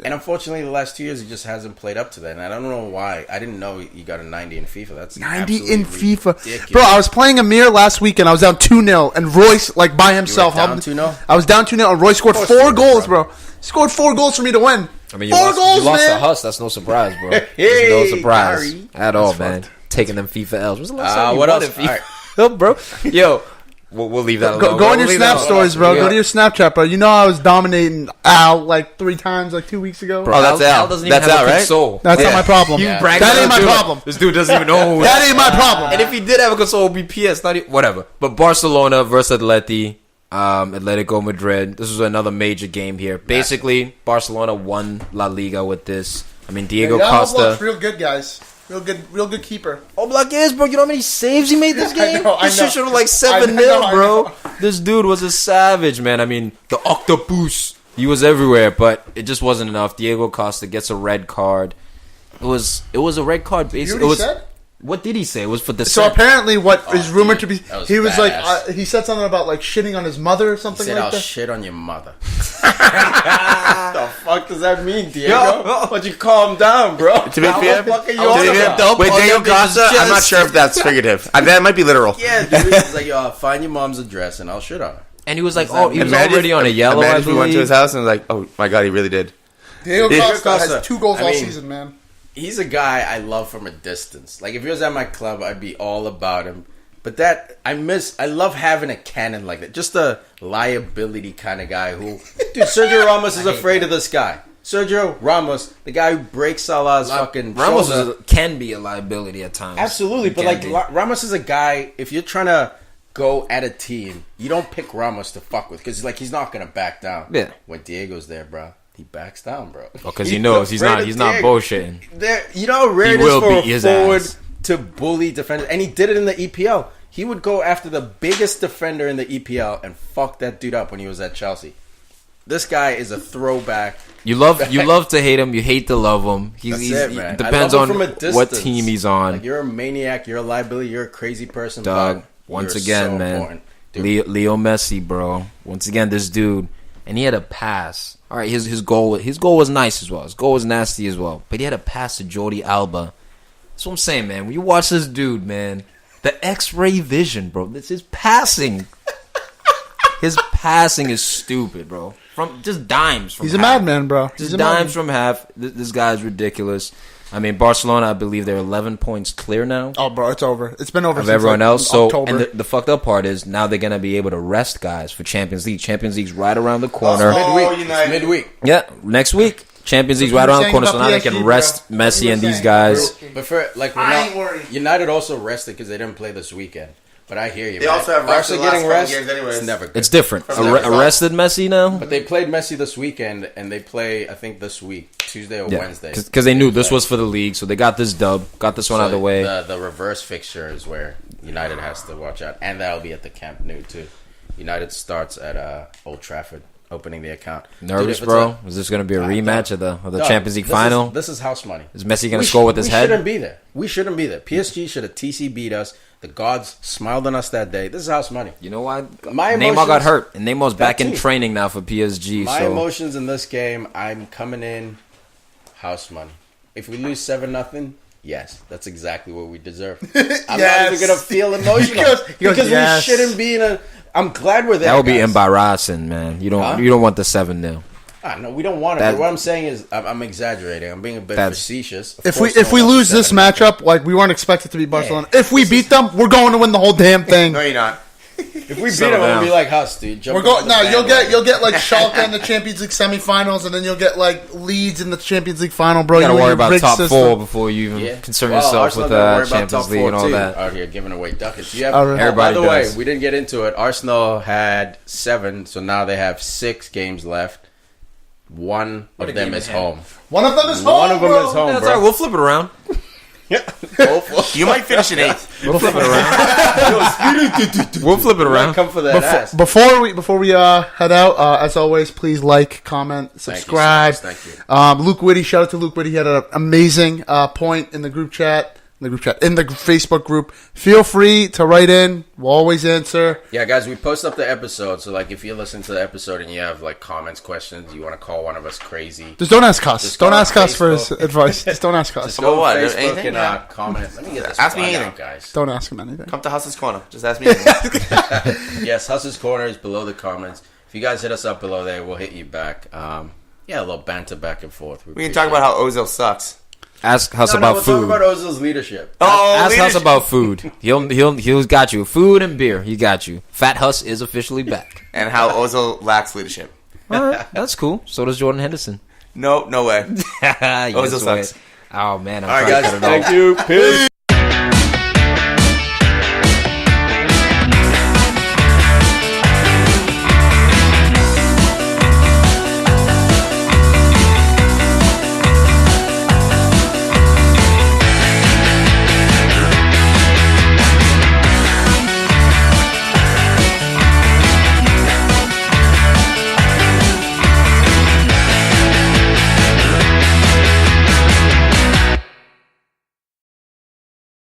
And unfortunately, the last 2 years he just hasn't played up to that. And I don't know why. I didn't know he got a 90 in FIFA. That's 90 in absolutely FIFA, ridiculous. bro. I was playing Amir last week, and I was down 2-0, and Royce like by himself. down helped me. 2-0? I was down 2-0, and Royce scored Of course you 4 were, goals, bro. bro. Scored 4 goals for me to win. I mean, you 4 lost, goals, you lost man. to Huss. That's no surprise, bro. Hey, There's no surprise Gary. at all, man. Taking them FIFA L's. What's the last time you what won else? in FIFA, bro? Yo, we'll leave that alone. Go on your We'll leave Snap that alone. stories, bro. Yeah. Go to your Snapchat, bro. You know I was dominating Al like 3 times like 2 weeks ago. Bro, Oh, that's Al. doesn't even That's have Al, a right? console. That's not my problem. You Yeah. brag That about ain't my dude. problem. This dude doesn't even know. That ain't my problem. And if he did have a console, it would be PS. Not even, whatever. But Barcelona versus Atletico Madrid. This was another major game here. Basically, Barcelona won La Liga with this. I mean, Diego Costa. real good, guys. Real good keeper. Oblak is, bro. You know how many saves he made this I game? know, I This know. shit should have like I 7-0, know, bro. This dude was a savage, man. I mean, the octopus. He was everywhere, but it just wasn't enough. Diego Costa gets a red card. It was a red card. You Basically, know it what was. he said? What did he say? It was for the. So apparently, what is rumored to be, that was he was like, badass. he said something about like shitting on his mother or He something said, like I'll that. shit on your mother. The fuck does that mean, Diego? Why'd you calm down, bro? To be fair, fuck are you to on be fair, about? with Diego Costa, I'm not sure if that's figurative. That might be literal. Yeah, dude. He's like, yo, I'll find your mom's address and I'll shit on her. And he was like, oh, he was Imagine- already on a yellow. Imagine I if we went to his believe. house and was like, oh my god, he really did. Diego Diego Costa Costa, has 2 goals I all mean- season, man. He's a guy I love from a distance. Like, if he was at my club, I'd be all about him. But that, I love having a cannon like that. Just a liability kind of guy who... Dude, Sergio Ramos is afraid of this guy. Sergio Ramos, the guy who breaks Salah's fucking Ramos shoulder. can be a liability at times. Absolutely, He but can like be. Ramos is a guy. If you're trying to go at a team, you don't pick Ramos to fuck with because like he's not gonna back down. Yeah. When Diego's there, bro, he backs down, bro. because he knows he's not Diego. bullshitting. You know how rare He it is will for beat a his forward ass. to bully defenders, and he did it in the EPL. He would go after the biggest defender in the EPL and fuck that dude up when he was at Chelsea. This guy is a throwback. You love to hate him. You hate to love him. That's it, man. It depends I love him on from a distance. what team he's on. Like, you're a maniac. You're a liability. You're a crazy person. Dog, but once you're again, so man. important. Dude, Leo Messi, bro. Once again, this dude, and he had a pass. All right, his goal was nice as well. His goal was nasty as well. But he had a pass to Jordi Alba. That's what I'm saying, man. When you watch this dude, man, the X-ray vision, bro. This is passing. His passing is stupid, bro. From just dimes. From He's a half. madman, bro. Just He's a dimes madman. from half. This guy's ridiculous. I mean, Barcelona, I believe they're 11 points clear now Oh, bro, it's over. It's been over of since everyone like, else. So, October. and the fucked up part is now they're gonna be able to rest guys for Champions League. Champions League's right around the corner. midweek. United. It's midweek. Yeah, next week. Champions League's right What you around were the corner, so saying now they about can PSG, rest bro? Messi What and you were these saying. guys. But for like, I ain't worried. United also rested because they didn't play this weekend. But I hear you. They man. also have rest Barca the last getting couple rest. games anyways. It's never good. It's different. From the results. Arrested Messi now But they played Messi this weekend, and they play I think this week, Tuesday or Wednesday, because they knew this was for the league, so they got this dub, got this one out of the way. The reverse fixture is where United has to watch out, and that'll be at the Camp Nou too. United starts at Old Trafford, opening the account. Nervous, Dude, if it's bro? Is this going to be a rematch of the No, Champions League this final? This is house money. Is Messi going to score with his we head? shouldn't be there. We shouldn't be there. PSG should have TC beat us. The gods smiled on us that day. This is house money. You know why? My Neymar emotions- got hurt, and Neymar's back in too. training now for PSG. My so emotions in this game, I'm coming in house money. If we lose 7-0, yes, that's exactly what we deserve. I'm not even gonna feel emotional because yes. we shouldn't be in a. I'm glad we're there. that would be guys. embarrassing, man. You don't Huh? you don't want the 7-0. No, we don't want it. That- But what I'm saying is, I'm exaggerating. I'm being a bit That's- facetious. Of If we course no we one lose wants this 7-0. matchup, like we weren't expected to beat Barcelona. If we beat them, we're going to win the whole damn thing. No, you're not. If we beat Settle them, down. we'll be like Huss, dude. Jump We're going. on the No, bandwagon. you'll get like Schalke in the Champions League semifinals, and then you'll get like Leeds in the Champions League final, bro. You gotta and worry your about rigged top system. 4 before you even Yeah. concern Well, yourself Arsenal with gotta worry about Champions top League four, and all too, that. out here giving away ducats. You have, Everybody by the way, does. we didn't get into it. Arsenal had 7, so now they have 6 games left. One What a of them game is in hand. home. One of them is home. One of them bro. is home, That's bro. all right. We'll flip it around. You might finish in 8th. We'll flip it around. We'll flip it Might around. come for that ass. Before we head out, as always, please like, comment, subscribe. Thank you. Luke Whitty, shout out to Luke Whitty. He had an amazing point in the group chat. In the Facebook group. Feel free to write in. We'll always answer. Yeah, guys, we post up the episode, so like if you listen to the episode and you have like comments, questions, you want to call one of us crazy, Just don't ask us. Just Don't go on ask us for his Facebook. advice. Just don't ask us. just go what? on Facebook Anything? and Yeah. comment. Let me get this. Ask me one anything. out, guys. Don't ask him anything. Come to Huss's Corner. Just ask me. Anything. Yes, Huss's Corner is below the comments. If you guys hit us up below there, we'll hit you back. Yeah, a little banter back and forth. We can talk about how Ozil sucks. Ask Huss we'll about food. talk about Ozil's leadership. Ask Huss about food. He'll got you. Food and beer. He got you. Fat Huss is officially back. And how Ozil lacks leadership. All right, that's cool. So does Jordan Henderson. No way. Yes, Ozil way. sucks. Oh man, I'm All right, trying to guys. cut it off. Thank you. Peace.